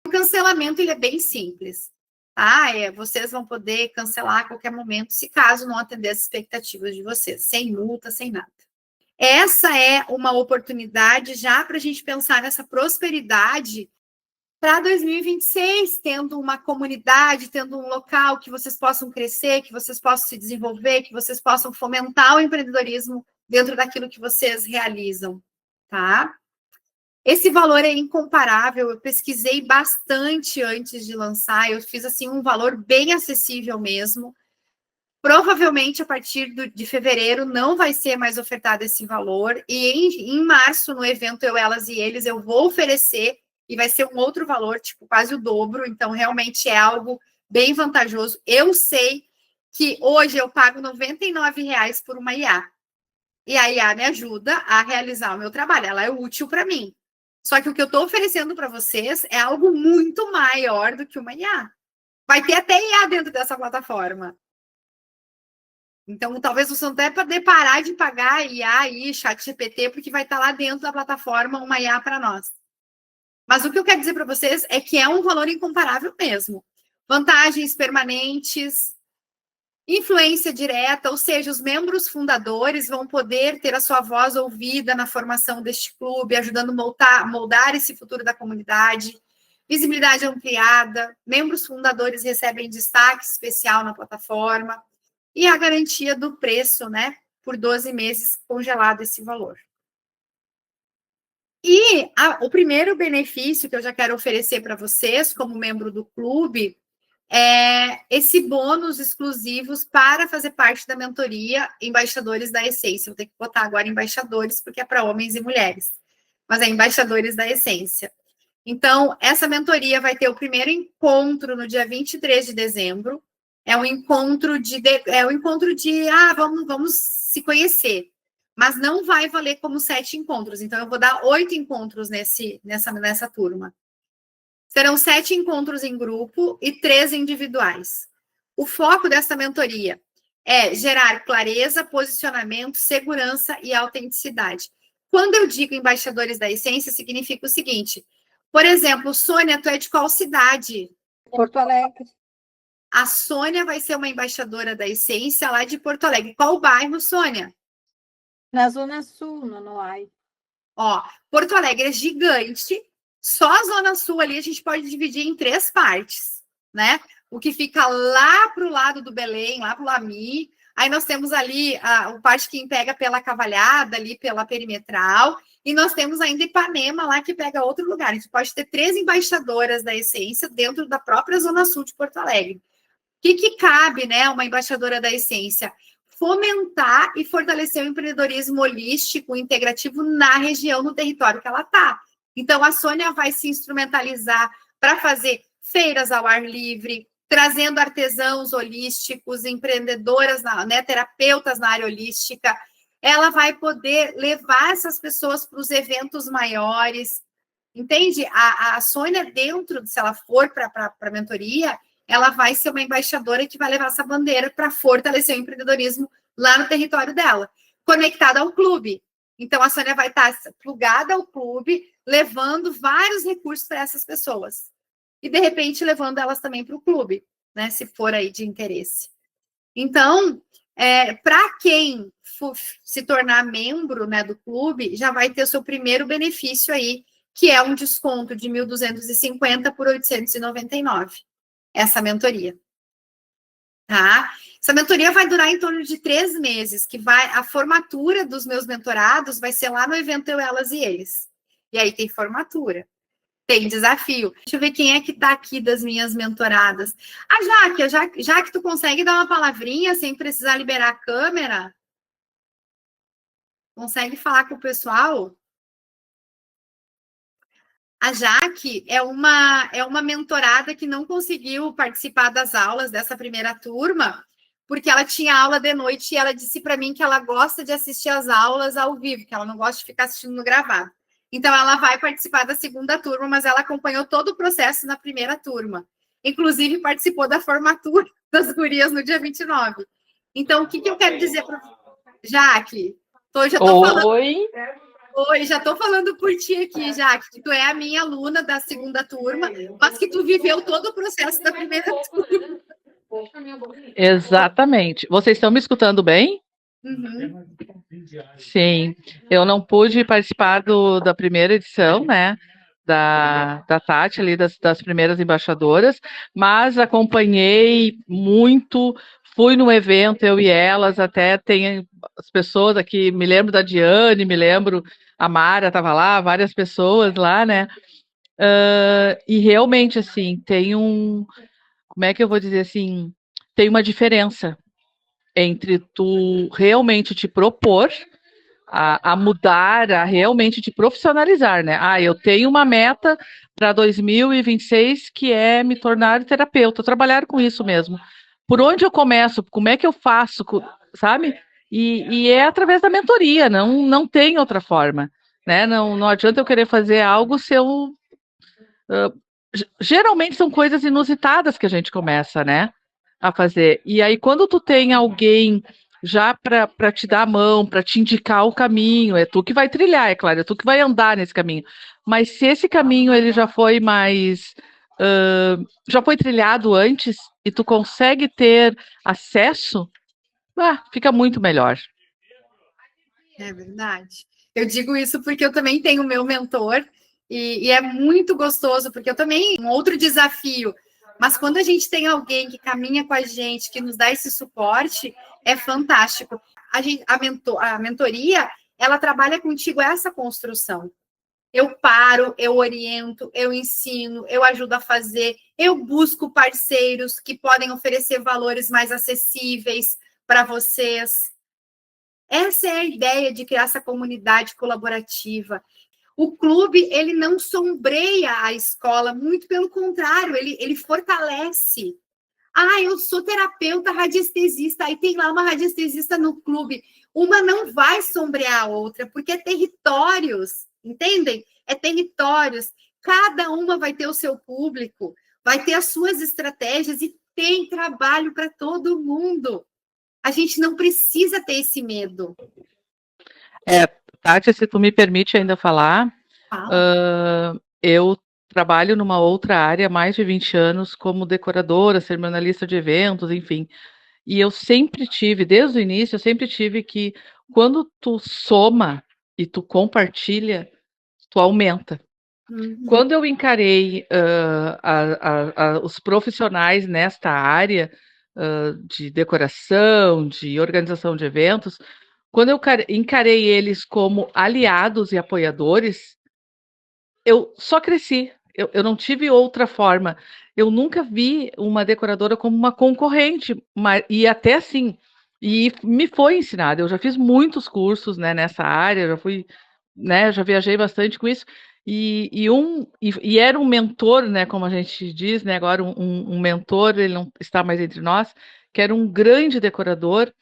O cancelamento ele é bem simples, tá? Vocês vão poder cancelar a qualquer momento, se caso não atender as expectativas de vocês, sem multa, sem nada. Essa é uma oportunidade já para a gente pensar nessa prosperidade para 2026, tendo uma comunidade, tendo um local que vocês possam crescer, que vocês possam se desenvolver, que vocês possam fomentar o empreendedorismo dentro daquilo que vocês realizam, tá? Esse valor é incomparável, eu pesquisei bastante antes de lançar, eu fiz assim um valor bem acessível mesmo. Provavelmente, a partir de fevereiro, não vai ser mais ofertado esse valor. E em março, no evento Eu, Elas e Eles, eu vou oferecer e vai ser um outro valor, tipo, quase o dobro. Então, realmente é algo bem vantajoso. Eu sei que hoje eu pago R$ 99 por uma IA. E a IA me ajuda a realizar o meu trabalho. Ela é útil para mim. Só que o que eu estou oferecendo para vocês é algo muito maior do que uma IA. Vai ter até IA dentro dessa plataforma. Então, talvez você não tenha para parar de pagar IA e ChatGPT, porque vai estar lá dentro da plataforma uma IA para nós. Mas o que eu quero dizer para vocês é que é um valor incomparável mesmo. Vantagens permanentes, influência direta, ou seja, os membros fundadores vão poder ter a sua voz ouvida na formação deste clube, ajudando a moldar esse futuro da comunidade. Visibilidade ampliada, membros fundadores recebem destaque especial na plataforma e a garantia do preço, né, por 12 meses congelado esse valor. E o primeiro benefício que eu já quero oferecer para vocês, como membro do clube, é esse bônus exclusivos para fazer parte da mentoria Embaixadores da Essência. Eu tenho que botar agora embaixadores, porque é para homens e mulheres, mas é Embaixadores da Essência. Então, essa mentoria vai ter o primeiro encontro no dia 23 de dezembro. É um encontro de vamos se conhecer. Mas não vai valer como 7 encontros. Então, eu vou dar 8 encontros nessa turma. Serão 7 encontros em grupo e 3 individuais. O foco dessa mentoria é gerar clareza, posicionamento, segurança e autenticidade. Quando eu digo embaixadores da essência, significa o seguinte: por exemplo, Sônia, tu é de qual cidade? Porto Alegre. A Sônia vai ser uma embaixadora da essência lá de Porto Alegre. Qual bairro, Sônia? Na Zona Sul, no Noai. Ó, Porto Alegre é gigante. Só a Zona Sul ali a gente pode dividir em 3 partes, né? O que fica lá para o lado do Belém, lá para o Lami. Aí nós temos ali o parte que pega pela Cavalhada, ali pela Perimetral. E nós temos ainda Ipanema lá, que pega outro lugar. A gente pode ter 3 embaixadoras da essência dentro da própria Zona Sul de Porto Alegre. O que cabe, né, uma embaixadora da essência? Fomentar e fortalecer o empreendedorismo holístico, integrativo na região, no território que ela está. Então, a Sônia vai se instrumentalizar para fazer feiras ao ar livre, trazendo artesãos holísticos, empreendedoras, né, terapeutas na área holística. Ela vai poder levar essas pessoas para os eventos maiores. Entende? A Sônia, dentro, se ela for para a mentoria, ela vai ser uma embaixadora que vai levar essa bandeira para fortalecer o empreendedorismo lá no território dela, conectada ao clube. Então, a Sônia vai estar plugada ao clube, levando vários recursos para essas pessoas. E, de repente, levando elas também para o clube, né? Se for aí de interesse. Então, para quem for se tornar membro, né, do clube, já vai ter o seu primeiro benefício aí, que é um desconto de 1.250 por 899. Essa mentoria. Tá? Essa mentoria vai durar em torno de 3 meses, a formatura dos meus mentorados vai ser lá no evento Eu, Elas e Eles. E aí tem formatura, tem desafio. Deixa eu ver quem é que está aqui das minhas mentoradas. Jaque, tu consegue dar uma palavrinha sem precisar liberar a câmera? Consegue falar com o pessoal? A Jaque é uma mentorada que não conseguiu participar das aulas dessa primeira turma, porque ela tinha aula de noite e ela disse para mim que ela gosta de assistir as aulas ao vivo, que ela não gosta de ficar assistindo no gravado. Então, ela vai participar da segunda turma, mas ela acompanhou todo o processo na primeira turma. Inclusive, participou da formatura das gurias no dia 29. Então, o que eu quero dizer para Jaque? Já estou falando. Oi, já estou falando por ti aqui, Jaque, que tu é a minha aluna da segunda turma, mas que tu viveu todo o processo da primeira turma. Exatamente. Vocês estão me escutando bem? Uhum. Sim. Eu não pude participar da primeira edição, né? Da Tati, ali, das primeiras embaixadoras, mas acompanhei muito, fui no evento, eu e elas, até tem as pessoas aqui, me lembro da Diane, me lembro, a Mara estava lá, várias pessoas lá, né? E realmente, assim, tem como é que eu vou dizer assim, tem uma diferença. entre tu realmente te propor a mudar, a realmente te profissionalizar, né? Eu tenho uma meta para 2026 que é me tornar terapeuta, trabalhar com isso mesmo. Por onde eu começo? Como é que eu faço? Sabe? E é através da mentoria, não tem outra forma, né? Não adianta eu querer fazer algo se eu geralmente são coisas inusitadas que a gente começa, né, a fazer. E aí, quando tu tem alguém já para te dar a mão, para te indicar o caminho, é tu que vai trilhar, é claro, é tu que vai andar nesse caminho. Mas se esse caminho ele já foi mais já foi trilhado antes e tu consegue ter acesso, fica muito melhor. É verdade. Eu digo isso porque eu também tenho o meu mentor e é muito gostoso, porque eu também, um outro desafio, mas quando a gente tem alguém que caminha com a gente, que nos dá esse suporte, é fantástico. A mentoria, ela trabalha contigo essa construção. Eu paro, eu oriento, eu ensino, eu ajudo a fazer, eu busco parceiros que podem oferecer valores mais acessíveis para vocês. Essa é a ideia de criar essa comunidade colaborativa. O clube, ele não sombreia a escola, muito pelo contrário, ele fortalece. Eu sou terapeuta radiestesista, aí tem lá uma radiestesista no clube. Uma não vai sombrear a outra, porque é territórios, entendem? É territórios. Cada uma vai ter o seu público, vai ter as suas estratégias e tem trabalho para todo mundo. A gente não precisa ter esse medo. Tati, se tu me permite ainda falar, eu trabalho numa outra área há mais de 20 anos como decoradora, cerimonialista de eventos, enfim. E eu sempre tive, desde o início, eu sempre tive que quando tu soma e tu compartilha, tu aumenta. Uhum. Quando eu encarei os profissionais nesta área de decoração, de organização de eventos, quando eu encarei eles como aliados e apoiadores, eu só cresci. Eu não tive outra forma. Eu nunca vi uma decoradora como uma concorrente, e até assim, e me foi ensinado. Eu já fiz muitos cursos, né, nessa área, já fui, né, já viajei bastante com isso. E era um mentor, né, como a gente diz, né, agora um mentor, ele não está mais entre nós, que era um grande decorador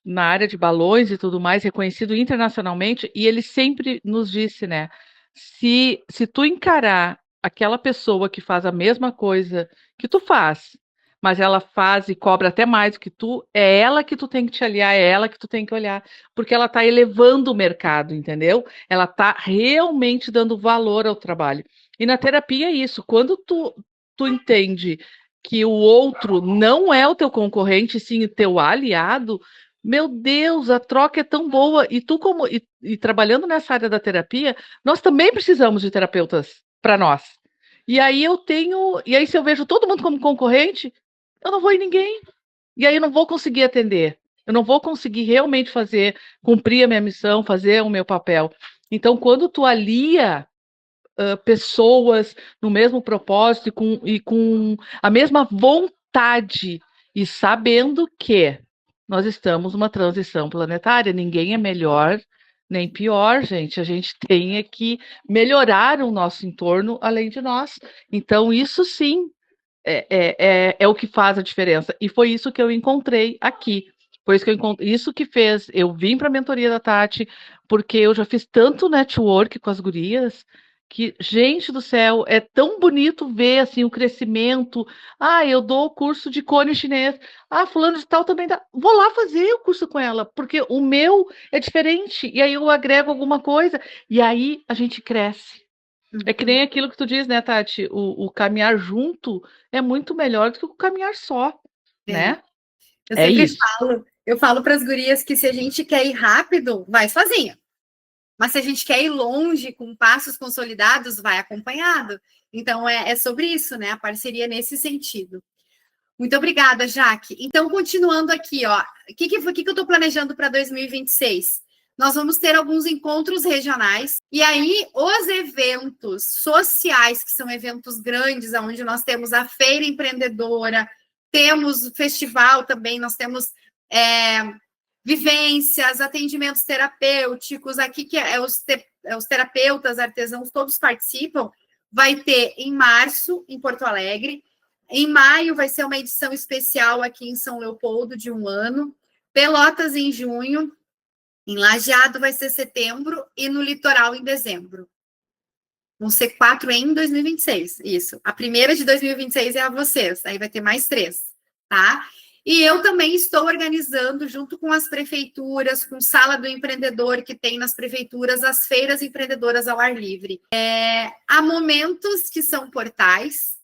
na área de balões e tudo mais, reconhecido internacionalmente, e ele sempre nos disse, né, se tu encarar aquela pessoa que faz a mesma coisa que tu faz, mas ela faz e cobra até mais do que tu, é ela que tu tem que te aliar, é ela que tu tem que olhar, porque ela está elevando o mercado, entendeu? Ela está realmente dando valor ao trabalho. E na terapia é isso, quando tu entende que o outro não é o teu concorrente, sim o teu aliado, meu Deus, a troca é tão boa. E tu, e trabalhando nessa área da terapia, nós também precisamos de terapeutas para nós. E aí e aí se eu vejo todo mundo como concorrente, eu não vou em ninguém. E aí eu não vou conseguir atender. Eu não vou conseguir realmente cumprir a minha missão, fazer o meu papel. Então, quando tu alia pessoas no mesmo propósito e com a mesma vontade e sabendo que nós estamos numa transição planetária, ninguém é melhor nem pior, gente. A gente tem que melhorar o nosso entorno além de nós. Então, isso sim é o que faz a diferença. E foi isso que eu encontrei aqui. Foi isso que isso que fez eu vim para a mentoria da Tati, porque eu já fiz tanto network com as gurias que, gente do céu, é tão bonito ver assim o crescimento. Eu dou o curso de cone chinês. Fulano de tal também dá. Vou lá fazer o curso com ela, porque o meu é diferente. E aí eu agrego alguma coisa e aí a gente cresce. É que nem aquilo que tu diz, né, Tati? O caminhar junto é muito melhor do que o caminhar só, né? Eu sempre falo para as gurias que se a gente quer ir rápido, vai sozinha. Mas se a gente quer ir longe, com passos consolidados, vai acompanhado. Então, é sobre isso, né? A parceria nesse sentido. Muito obrigada, Jaque. Então, continuando aqui, ó. O que eu estou planejando para 2026? Nós vamos ter alguns encontros regionais, e aí os eventos sociais, que são eventos grandes, onde nós temos a Feira Empreendedora, temos o festival também, nós temos vivências, atendimentos terapêuticos, aqui que os terapeutas, artesãos, todos participam, vai ter em março, em Porto Alegre. Em maio vai ser uma edição especial aqui em São Leopoldo, de 1 ano. Pelotas em junho, em Lajeado vai ser setembro e no litoral em dezembro. Vão ser 4 em 2026, isso. A primeira de 2026 é a vocês, aí vai ter mais 3, tá? E eu também estou organizando, junto com as prefeituras, com Sala do Empreendedor, que tem nas prefeituras, as feiras empreendedoras ao ar livre. Há momentos que são portais.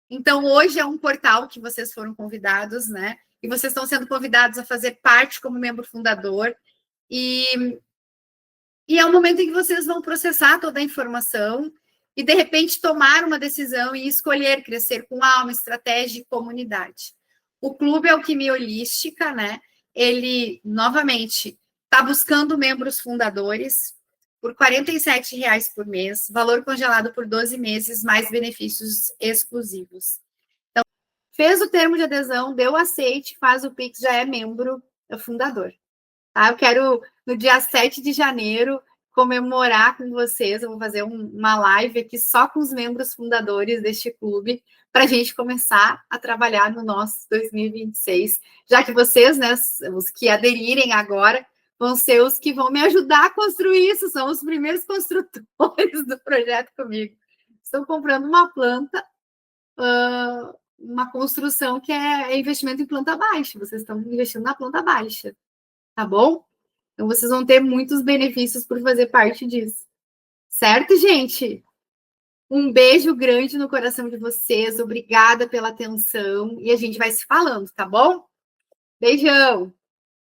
Então, hoje é um portal que vocês foram convidados, né? E vocês estão sendo convidados a fazer parte como membro fundador. E é um momento em que vocês vão processar toda a informação e, de repente, tomar uma decisão e escolher crescer com alma, estratégia e comunidade. O clube Alquimia Holística, né? Ele, novamente, está buscando membros fundadores por R$ 47,00 por mês, valor congelado por 12 meses, mais benefícios exclusivos. Então, fez o termo de adesão, deu aceite, faz o Pix, já é membro fundador. Tá? Eu quero, no dia 7 de janeiro, comemorar com vocês. Eu vou fazer uma live aqui só com os membros fundadores deste clube, para a gente começar a trabalhar no nosso 2026, já que vocês, né, os que aderirem agora, vão ser os que vão me ajudar a construir isso, são os primeiros construtores do projeto comigo. Estou comprando uma planta, uma construção que é investimento em planta baixa, vocês estão investindo na planta baixa, tá bom? Então, vocês vão ter muitos benefícios por fazer parte disso. Certo, gente? Um beijo grande no coração de vocês. Obrigada pela atenção. E a gente vai se falando, tá bom? Beijão!